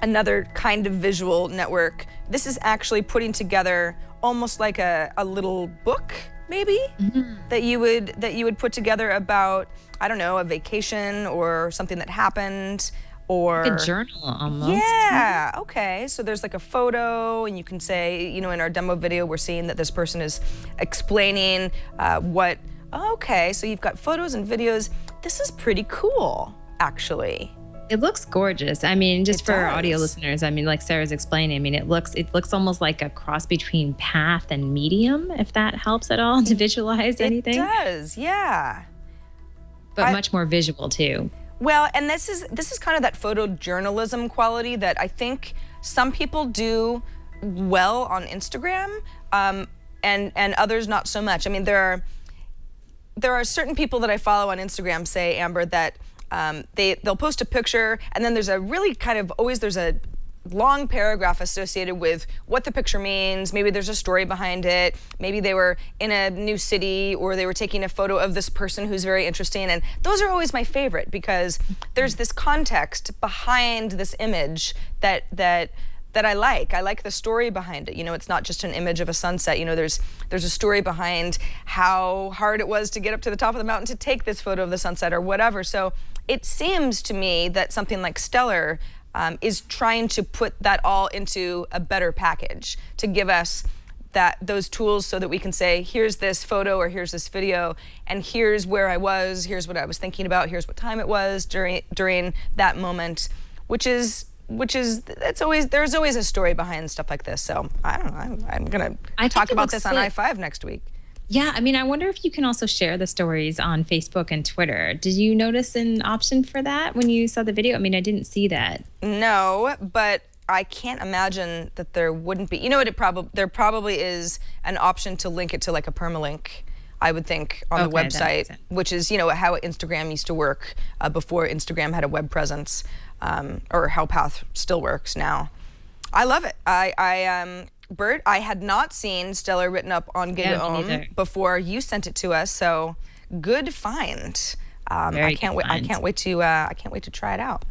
another kind of visual network. This is actually putting together almost like a little book, maybe, that you would put together about, I don't know, a vacation or something that happened, or like a journal almost. Yeah, okay. So there's like a photo, and you can say, you know, in our demo video, we're seeing that this person is explaining what. Okay, so you've got photos and videos. This is pretty cool, actually. It looks gorgeous. I mean, just for our audio does. listeners, I mean, like Sarah's explaining, I mean, it looks almost like a cross between Path and Medium, if that helps at all to visualize anything. It does, yeah. But much more visual too. Well, and this is kind of that photojournalism quality that I think some people do well on Instagram, and others not so much. I mean, there are certain people that I follow on Instagram, say, Amber, that they'll post a picture, and then there's a really kind of always there's a long paragraph associated with what the picture means. Maybe there's a story behind it. Maybe they were in a new city, or they were taking a photo of this person who's very interesting. And those are always my favorite, because there's this context behind this image that I like. I like the story behind it. You know, it's not just an image of a sunset. You know, there's a story behind how hard it was to get up to the top of the mountain to take this photo of the sunset or whatever. So it seems to me that something like Stellar is trying to put that all into a better package to give us those tools so that we can say, here's this photo or here's this video, and here's where I was, here's what I was thinking about, here's what time it was during that moment, which is there's always a story behind stuff like this. So I don't know, I'm gonna talk about this on I5 next week. Yeah, I mean, I wonder if you can also share the stories on Facebook and Twitter. Did you notice an option for that when you saw the video? I mean, I didn't see that. No, but I can't imagine that there wouldn't be. You know what? There probably is an option to link it to like a permalink, I would think, on the website, which is, you know, how Instagram used to work before Instagram had a web presence, or how Path still works now. I love it. Bert, I had not seen Stellar written up on GigaOM before you sent it to us, so good find. I can't wait to try it out.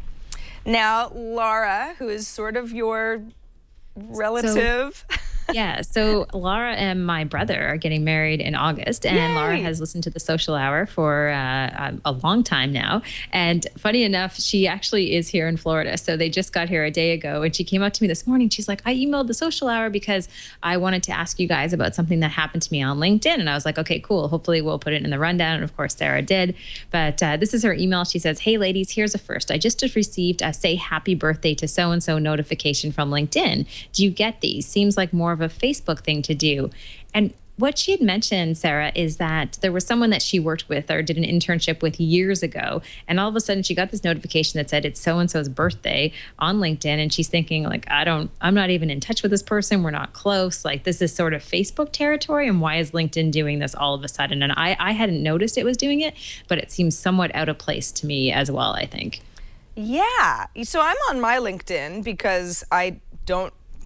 Now, Laura, who is sort of your relative. Yeah, so Laura and my brother are getting married in August, and Yay. Laura has listened to the Social Hour for a long time now. And funny enough, she actually is here in Florida. So they just got here a day ago, and she came up to me this morning. She's like, I emailed the Social Hour because I wanted to ask you guys about something that happened to me on LinkedIn. And I was like, okay, cool. Hopefully we'll put it in the rundown. And of course, Sarah did. But this is her email. She says, hey, ladies, here's a first. I just received a say happy birthday to so-and-so notification from LinkedIn. Do you get these? Seems like more of a Facebook thing to do. And what she had mentioned, Sarah, is that there was someone that she worked with or did an internship with years ago. And all of a sudden she got this notification that said it's so-and-so's birthday on LinkedIn. And she's thinking like, I'm not even in touch with this person. We're not close. Like, this is sort of Facebook territory. And why is LinkedIn doing this all of a sudden? And I hadn't noticed it was doing it, but it seems somewhat out of place to me as well, I think. Yeah. So I'm on my LinkedIn because I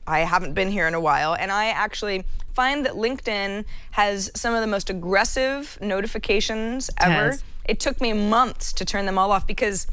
haven't been here in a while, and I actually find that LinkedIn has some of the most aggressive notifications ever. Yes. It took me months to turn them all off because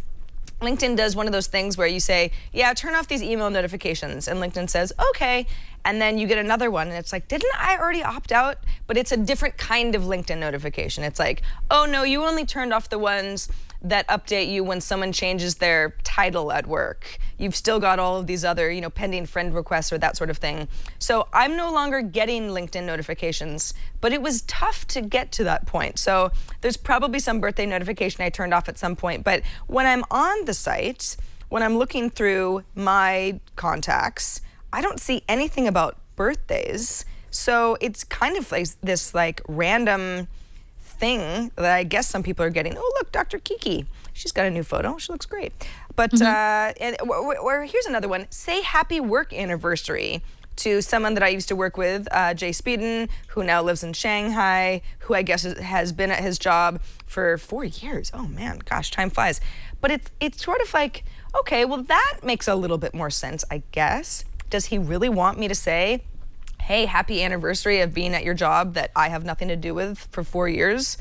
LinkedIn does one of those things where you say, yeah, turn off these email notifications, and LinkedIn says, okay, and then you get another one, and it's like, didn't I already opt out? But it's a different kind of LinkedIn notification. It's like, oh no, you only turned off the ones that update you when someone changes their title at work. You've still got all of these other, pending friend requests or that sort of thing. So I'm no longer getting LinkedIn notifications, but it was tough to get to that point. So there's probably some birthday notification I turned off at some point. But when I'm on the site, when I'm looking through my contacts, I don't see anything about birthdays. So it's kind of like this random thing that I guess some people are getting. Oh, look, Dr. Kiki. She's got a new photo. She looks great. But here's another one. Say happy work anniversary to someone that I used to work with, Jay Speeden, who now lives in Shanghai, who I guess has been at his job for 4 years. Oh man, gosh, time flies. But it's sort of like, okay, well that makes a little bit more sense, I guess. Does he really want me to say, hey, happy anniversary of being at your job that I have nothing to do with for 4 years?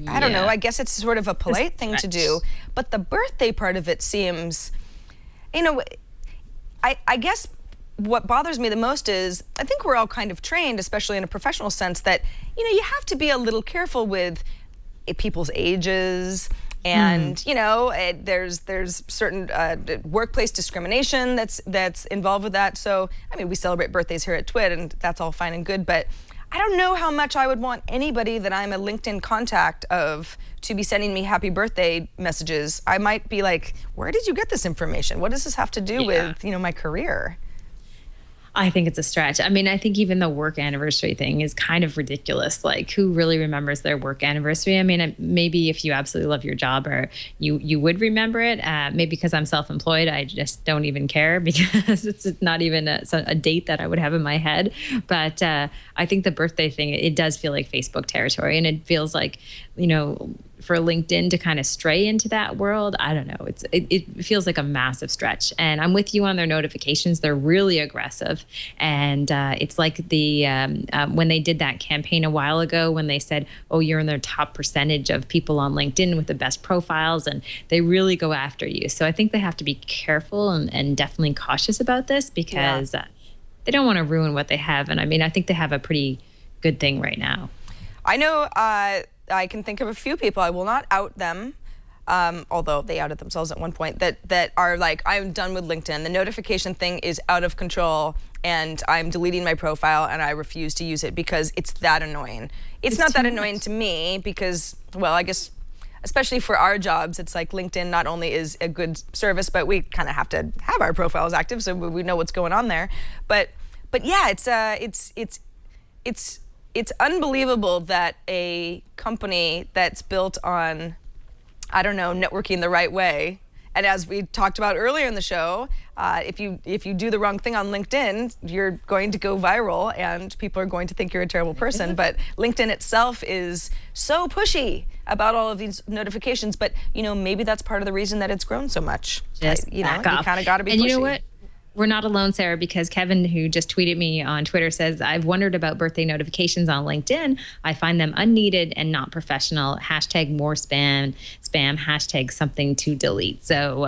I don't know. I guess it's sort of a polite thing to do. But the birthday part of it seems, I guess what bothers me the most is I think we're all kind of trained, especially in a professional sense, that, you have to be a little careful with people's ages. And there's certain workplace discrimination that's involved with that. So I mean, we celebrate birthdays here at Twit, and that's all fine and good. But I don't know how much I would want anybody that I'm a LinkedIn contact of to be sending me happy birthday messages. I might be like, where did you get this information? What does this have to do with my career? I think it's a stretch. I mean, I think even the work anniversary thing is kind of ridiculous. Like, who really remembers their work anniversary? I mean, maybe if you absolutely love your job, or you would remember it. Maybe because I'm self-employed, I just don't even care because it's not even a date that I would have in my head. But I think the birthday thing, it does feel like Facebook territory, and it feels like, for LinkedIn to kind of stray into that world, I don't know. It feels like a massive stretch. And I'm with you on their notifications. They're really aggressive. And it's like when they did that campaign a while ago, when they said, oh, you're in their top percentage of people on LinkedIn with the best profiles, and they really go after you. So I think they have to be careful and definitely cautious about this, because they don't want to ruin what they have. And I mean, I think they have a pretty good thing right now. I know I can think of a few people, I will not out them, although they outed themselves at one point, that are like, I'm done with LinkedIn. The notification thing is out of control, and I'm deleting my profile, and I refuse to use it because it's that annoying. It's not that annoying to me because, well, I guess, especially for our jobs, it's like LinkedIn not only is a good service, but we kind of have to have our profiles active so we know what's going on there. But yeah, it's unbelievable that a company that's built on, I don't know, networking the right way, and as we talked about earlier in the show, if you do the wrong thing on LinkedIn, you're going to go viral, and people are going to think you're a terrible person. But LinkedIn itself is so pushy about all of these notifications. But maybe that's part of the reason that it's grown so much. Just you kind of got to be pushy. And you know what? We're not alone, Sarah, because Kevin, who just tweeted me on Twitter, says, I've wondered about birthday notifications on LinkedIn. I find them unneeded and not professional. Hashtag more spam, hashtag something to delete. So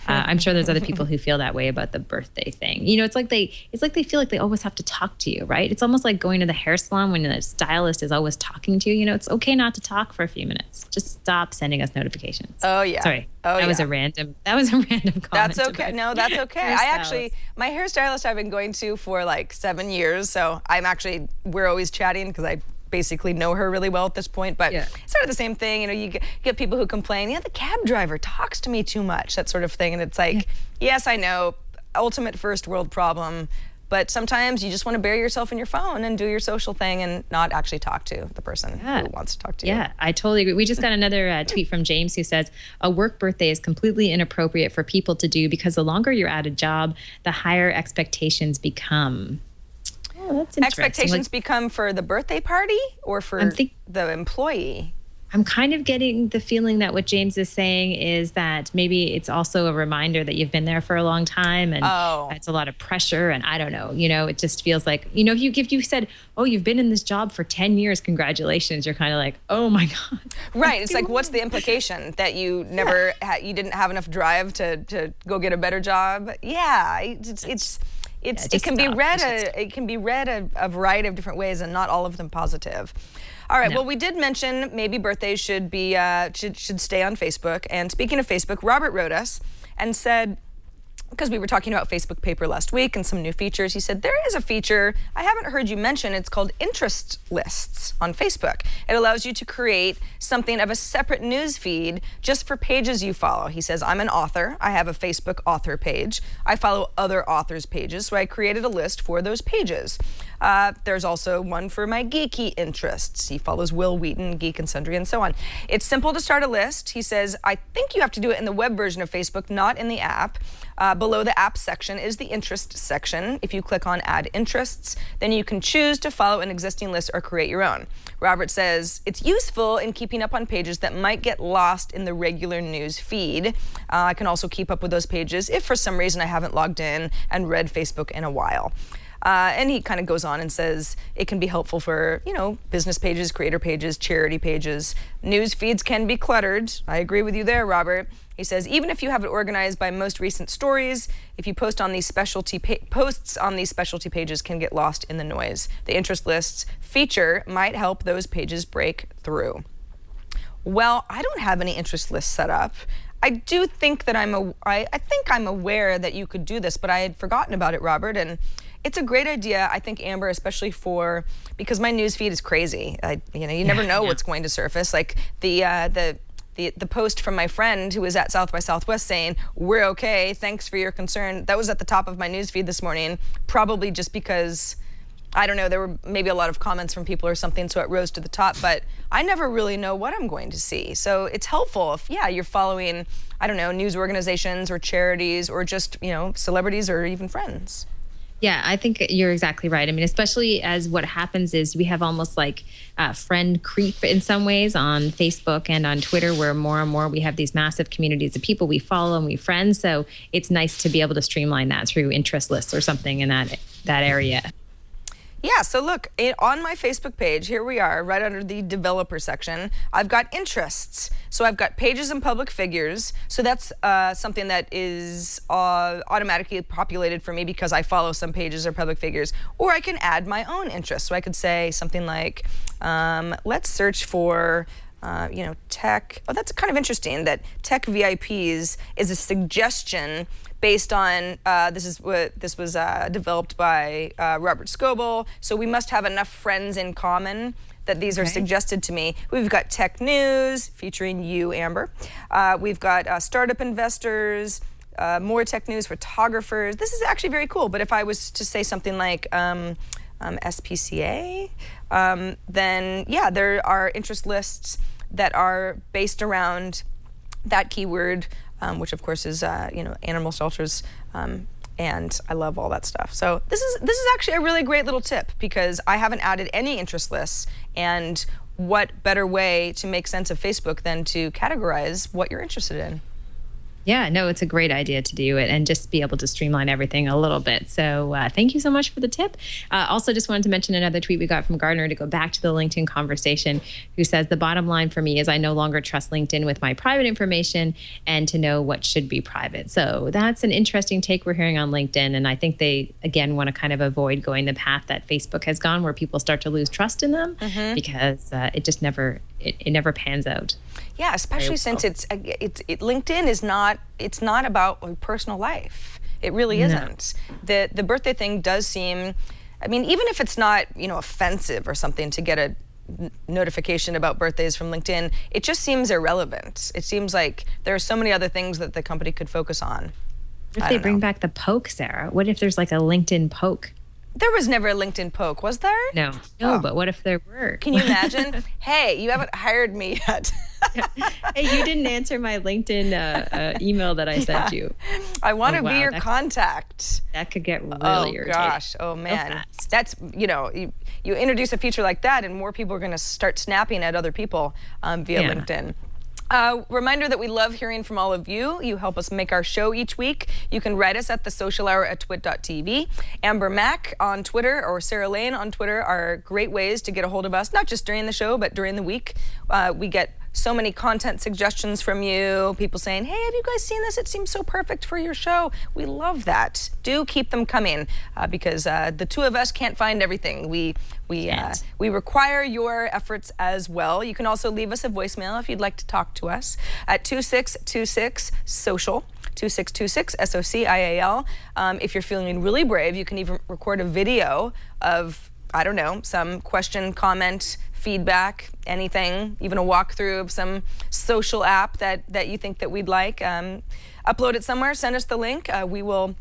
I'm sure there's other people who feel that way about the birthday thing. It's like they feel like they always have to talk to you, right? It's almost like going to the hair salon when the stylist is always talking to you. It's okay not to talk for a few minutes. Just stop sending us notifications. Oh, yeah. Sorry. That was a random comment. That's okay. No, that's okay. My hairstylist I've been going to for like 7 years, so we're always chatting because I basically know her really well at this point, but it's sort of the same thing. You get people who complain, the cab driver talks to me too much, that sort of thing, and it's like, yes, I know, ultimate first world problem, but sometimes you just want to bury yourself in your phone and do your social thing and not actually talk to the person who wants to talk to you. Yeah, I totally agree. We just got another tweet from James who says, a work birthday is completely inappropriate for people to do because the longer you're at a job, the higher expectations become. Oh, that's interesting. Expectations become for the birthday party or for the employee? I'm kind of getting the feeling that what James is saying is that maybe it's also a reminder that you've been there for a long time and it's a lot of pressure. And I don't know, it just feels like, if you said, oh, you've been in this job for 10 years, congratulations. You're kind of like, oh my God. Right. It's like, what's the implication that you never, you didn't have enough drive to go get a better job? Yeah. It can be read a variety of different ways and not all of them positive. All right. Well, we did mention maybe birthdays should be should stay on Facebook. And speaking of Facebook, Robert wrote us and said, because we were talking about Facebook Paper last week and some new features, he said, there is a feature I haven't heard you mention. It's called interest lists on Facebook. It allows you to create something of a separate news feed just for pages you follow. He says, I'm an author. I have a Facebook author page. I follow other authors' pages, so I created a list for those pages. There's also one for my geeky interests. He follows Will Wheaton, Geek and Sundry, and so on. It's simple to start a list. He says, I think you have to do it in the web version of Facebook, not in the app. Below the app section is the interest section. If you click on add interests, then you can choose to follow an existing list or create your own. Robert says it's useful in keeping up on pages that might get lost in the regular news feed. I can also keep up with those pages if for some reason I haven't logged in and read Facebook in a while. And he kind of goes on and says it can be helpful for, business pages, creator pages, charity pages. News feeds can be cluttered. I agree with you there, Robert. He says, even if you have it organized by most recent stories, if you post on these posts on these specialty pages can get lost in the noise. The interest lists feature might help those pages break through. Well, I don't have any interest lists set up. I do think that I think I'm aware that you could do this, but I had forgotten about it, Robert, and it's a great idea, I think, Amber, especially because my news feed is crazy. You never know what's going to surface. Like the post from my friend who was at South by Southwest saying, we're okay, thanks for your concern. That was at the top of my news feed this morning, probably just because, I don't know, there were maybe a lot of comments from people or something, so it rose to the top, but I never really know what I'm going to see. So it's helpful if, you're following, I don't know, news organizations or charities or just, celebrities or even friends. Yeah, I think you're exactly right. I mean, especially as what happens is we have almost like friend creep in some ways on Facebook and on Twitter, where more and more we have these massive communities of people we follow and we friends. So it's nice to be able to streamline that through interest lists or something in that area. Yeah, so look, on my Facebook page, here we are, right under the developer section, I've got interests. So I've got pages and public figures. So that's something that is automatically populated for me because I follow some pages or public figures. Or I can add my own interests. So I could say something like, let's search for tech. Oh, that's kind of interesting that tech VIPs is a suggestion based on, this was developed by Robert Scoble. So we must have enough friends in common that these are suggested to me. We've got tech news featuring you, Amber. We've got startup investors, more tech news, photographers. This is actually very cool. But if I was to say something like SPCA, then there are interest lists that are based around that keyword, which of course is animal shelters, and I love all that stuff. So this is actually a really great little tip because I haven't added any interest lists, and what better way to make sense of Facebook than to categorize what you're interested in? Yeah, no, it's a great idea to do it and just be able to streamline everything a little bit. So thank you so much for the tip. Also, just wanted to mention another tweet we got from Gardner to go back to the LinkedIn conversation, who says, the bottom line for me is I no longer trust LinkedIn with my private information and to know what should be private. So that's an interesting take we're hearing on LinkedIn. And I think they, again, want to kind of avoid going the path that Facebook has gone, where people start to lose trust in them because it just never pans out. Yeah, especially since LinkedIn is not about personal life. It really isn't. The birthday thing does seem, I mean, even if it's not, offensive or something to get a notification about birthdays from LinkedIn, it just seems irrelevant. It seems like there are so many other things that the company could focus on. What if they bring back the poke, Sarah? What if there's like a LinkedIn poke? There was never a LinkedIn poke, was there? No, but what if there were? Can you imagine? Hey, you haven't hired me yet. Hey, you didn't answer my LinkedIn email that I sent you. I want to be your contact. That could get really irritating. Gosh. Oh, man. That's, you introduce a feature like that and more people are going to start snapping at other people via LinkedIn. Reminder that we love hearing from all of you. You help us make our show each week. You can write us at thesocialhour@twit.tv. Amber Mack on Twitter or Sarah Lane on Twitter are great ways to get a hold of us, not just during the show, but during the week. We get so many content suggestions from you, people saying, hey, have you guys seen this? It seems so perfect for your show. We love that. Do keep them coming because the two of us can't find everything. We require your efforts as well. You can also leave us a voicemail if you'd like to talk to us at 2626-SOCIAL. 2626 SOCIAL. If you're feeling really brave, you can even record a video of, I don't know, some question, comment, feedback, anything, even a walkthrough of some social app that you think that we'd like. Upload it somewhere, send us the link. We will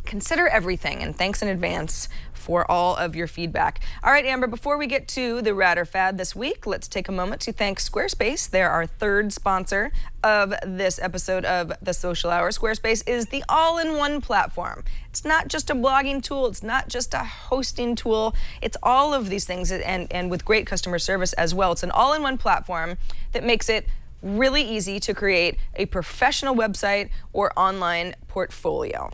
consider everything, and thanks in advance for all of your feedback. All right, Amber, before we get to the Rad or Fad this week, let's take a moment to thank Squarespace. They're our third sponsor of this episode of The Social Hour. Squarespace is the all-in-one platform. It's not just a blogging tool. It's not just a hosting tool. It's all of these things and with great customer service as well. It's an all-in-one platform that makes it really easy to create a professional website or online portfolio.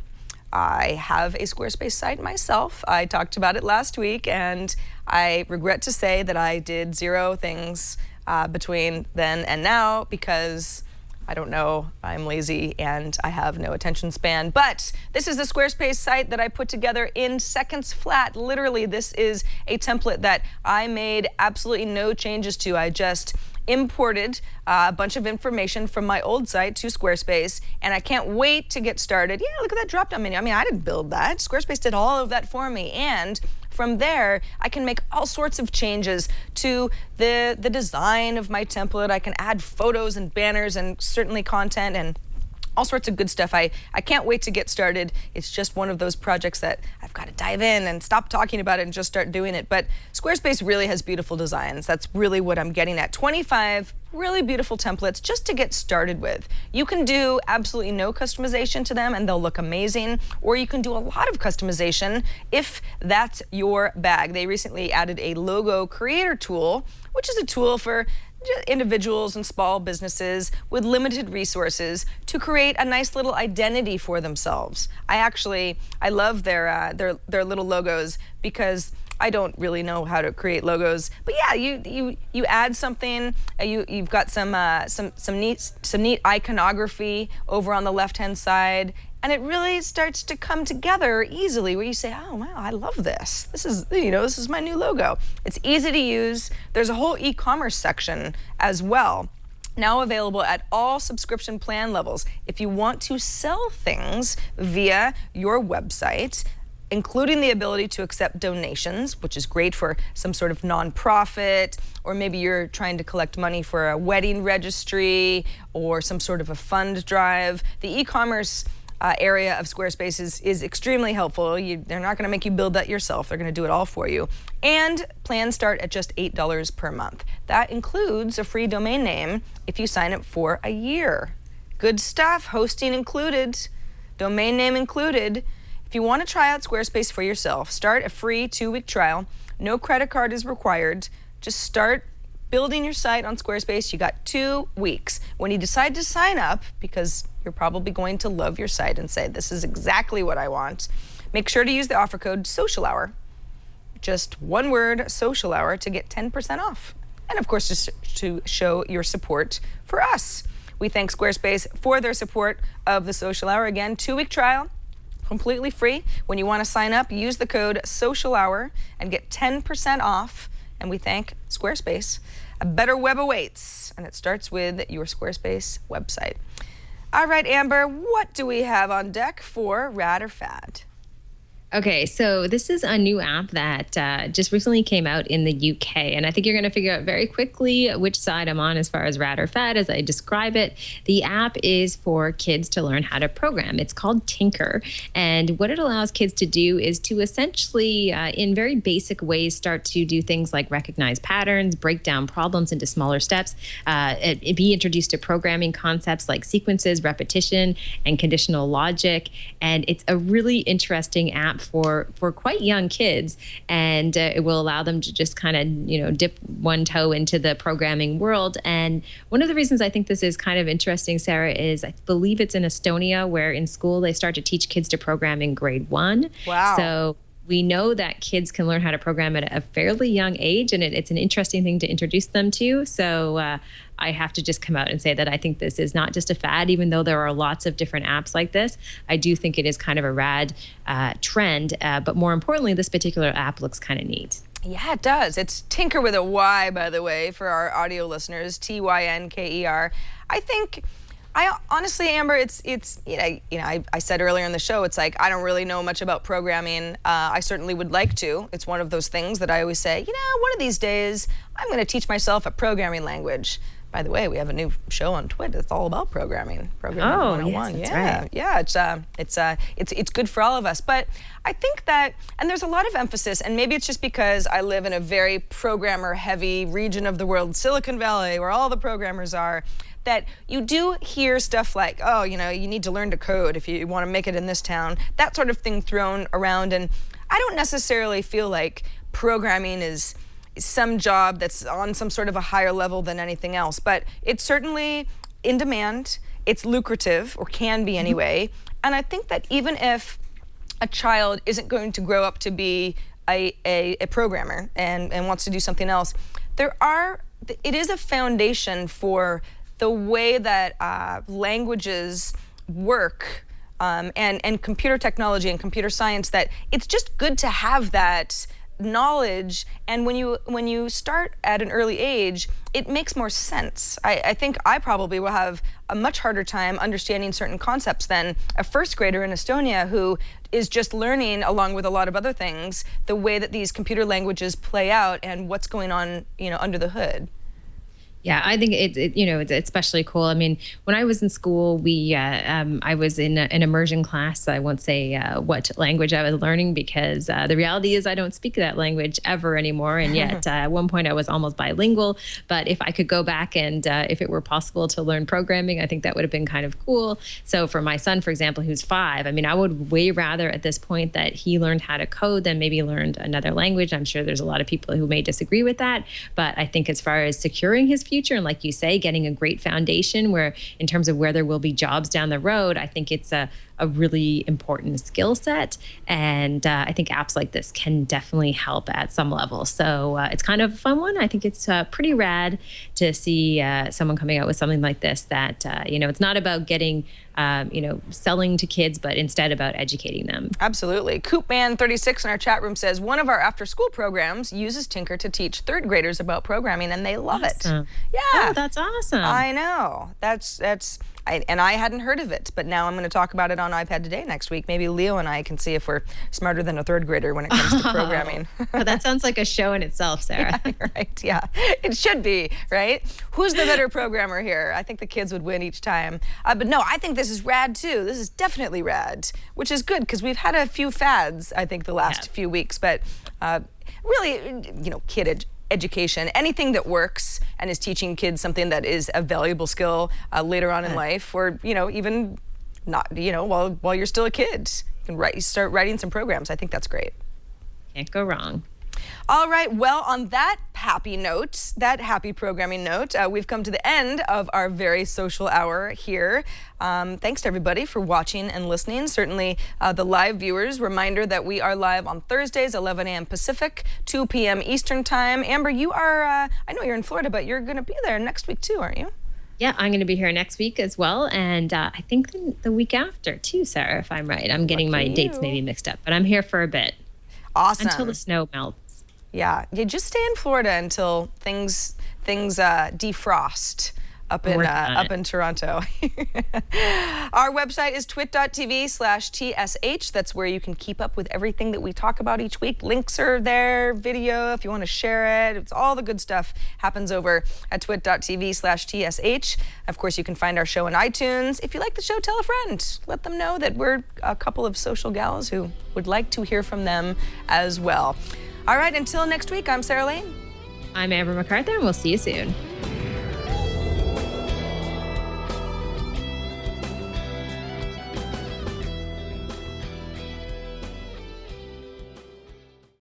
I have a Squarespace site myself. I talked about it last week, and I regret to say that I did 0 things between then and now because I don't know, I'm lazy and I have no attention span. But this is a Squarespace site that I put together in seconds flat. Literally, this is a template that I made absolutely no changes to. I just imported a bunch of information from my old site to Squarespace, and I can't wait to get started. Yeah, look at that drop-down menu. I mean, I didn't build that. Squarespace did all of that for me, and from there, I can make all sorts of changes to the design of my template. I can add photos and banners and certainly content and all sorts of good stuff. I can't wait to get started. It's just one of those projects that I've got to dive in and stop talking about it and just start doing it. But Squarespace really has beautiful designs. That's really what I'm getting at. 25 really beautiful templates just to get started with. You can do absolutely no customization to them and they'll look amazing, or you can do a lot of customization if that's your bag. They recently added a logo creator tool, which is a tool for individuals and small businesses with limited resources to create a nice little identity for themselves. I love their little logos because I don't really know how to create logos, but yeah, you add something. You've got some neat iconography over on the left-hand side, and it really starts to come together easily where you say, oh wow, I love this. This is my new logo. It's easy to use. There's a whole e-commerce section as well, now available at all subscription plan levels. If you want to sell things via your website, including the ability to accept donations, which is great for some sort of nonprofit, or maybe you're trying to collect money for a wedding registry or some sort of a fund drive. The e-commerce area of Squarespace is extremely helpful. They're not going to make you build that yourself. They're going to do it all for you. And plans start at just $8 per month. That includes a free domain name if you sign up for a year. Good stuff, hosting included, domain name included. If you want to try out Squarespace for yourself, start a free 2-week trial. No credit card is required. Just start building your site on Squarespace. You got 2 weeks. When you decide to sign up, because you're probably going to love your site and say, this is exactly what I want, make sure to use the offer code SOCIALHOUR. Just one word, Social Hour, to get 10% off. And of course, just to show your support for us. We thank Squarespace for their support of the Social Hour. Again, 2-week trial, completely free. When you want to sign up, use the code SOCIALHOUR and get 10% off. And we thank Squarespace. A better web awaits, and it starts with your Squarespace website. All right, Amber, what do we have on deck for Rad or Fad? Okay, so this is a new app that just recently came out in the UK. And I think you're going to figure out very quickly which side I'm on as far as rad or fad as I describe it. The app is for kids to learn how to program. It's called Tynker. And what it allows kids to do is to essentially, in very basic ways, start to do things like recognize patterns, break down problems into smaller steps, be introduced to programming concepts like sequences, repetition, and conditional logic. And it's a really interesting app for quite young kids, and it will allow them to just kind of dip one toe into the programming world. And one of the reasons I think this is kind of interesting, Sarah, is I believe it's in Estonia, where in school they start to teach kids to program in grade 1. Wow. So we know that kids can learn how to program at a fairly young age, and it's an interesting thing to introduce them to. So I have to just come out and say that I think this is not just a fad, even though there are lots of different apps like this. I do think it is kind of a rad trend, but more importantly, this particular app looks kind of neat. Yeah, it does. It's Tynker with a Y, by the way, for our audio listeners, Tynker. I honestly, Amber, it's I said earlier in the show, it's like I don't really know much about programming. I certainly would like to. It's one of those things that I always say, one of these days I'm going to teach myself a programming language. By the way, we have a new show on Twitter that's all about programming. Programming 101. Yes, yeah, right. Yeah. It's good for all of us. But I think that, and there's a lot of emphasis, and maybe it's just because I live in a very programmer-heavy region of the world, Silicon Valley, where all the programmers are, that you do hear stuff like, oh, you need to learn to code if you want to make it in this town, that sort of thing thrown around. And I don't necessarily feel like programming is some job that's on some sort of a higher level than anything else, but it's certainly in demand, it's lucrative, or can be anyway. And I think that even if a child isn't going to grow up to be a programmer and wants to do something else, it is a foundation for the way that languages work, and computer technology and computer science, that it's just good to have that knowledge. And when you start at an early age, it makes more sense. I think I probably will have a much harder time understanding certain concepts than a first grader in Estonia who is just learning, along with a lot of other things, the way that these computer languages play out and what's going on, under the hood. Yeah, I think it's especially cool. I mean, when I was in school, I was in an immersion class. I won't say what language I was learning, because the reality is I don't speak that language ever anymore. And yet at one point I was almost bilingual. But if I could go back and if it were possible to learn programming, I think that would have been kind of cool. So for my son, for example, who's 5, I mean, I would way rather at this point that he learned how to code than maybe learned another language. I'm sure there's a lot of people who may disagree with that. But I think as far as securing his future, and like you say, getting a great foundation where in terms of where there will be jobs down the road, I think it's a really important skill set. And I think apps like this can definitely help at some level. So it's kind of a fun one. I think it's pretty rad to see someone coming out with something like this that, it's not about getting, selling to kids, but instead about educating them. Absolutely. Coopman36 in our chat room says, one of our after-school programs uses Tynker to teach third graders about programming, and they love it. Yeah. Oh, that's awesome. I know. And I hadn't heard of it, but now I'm going to talk about it on iPad Today next week. Maybe Leo and I can see if we're smarter than a third grader when it comes to programming. Well, that sounds like a show in itself, Sarah. Yeah, right, yeah. It should be, right? Who's the better programmer here? I think the kids would win each time. But no, I think this is rad too. This is definitely rad, which is good because we've had a few fads, I think, the last few weeks. But really, kid education, anything that works and is teaching kids something that is a valuable skill later on in life, or even not, while you're still a kid, you can start writing some programs. I think that's great. Can't go wrong. All right, well, on that happy note, that happy programming note, we've come to the end of our very social hour here. Thanks to everybody for watching and listening. Certainly the live viewers, reminder that we are live on Thursdays, 11 a.m. Pacific, 2 p.m. Eastern Time. Amber, you are, I know you're in Florida, but you're going to be there next week too, aren't you? Yeah, I'm going to be here next week as well. And I think the week after too, Sarah, if I'm right. I'm getting my dates maybe mixed up, but I'm here for a bit. Awesome. Until the snow melts. Yeah, you just stay in Florida until things defrost. up Working on in Toronto. Our website is twit.tv/TSH. That's where you can keep up with everything that we talk about each week. Links are there, video, if you want to share it. It's all the good stuff happens over at twit.tv/TSH. Of course, you can find our show on iTunes. If you like the show, tell a friend. Let them know that we're a couple of social gals who would like to hear from them as well. All right, until next week, I'm Sarah Lane. I'm Amber MacArthur, and we'll see you soon.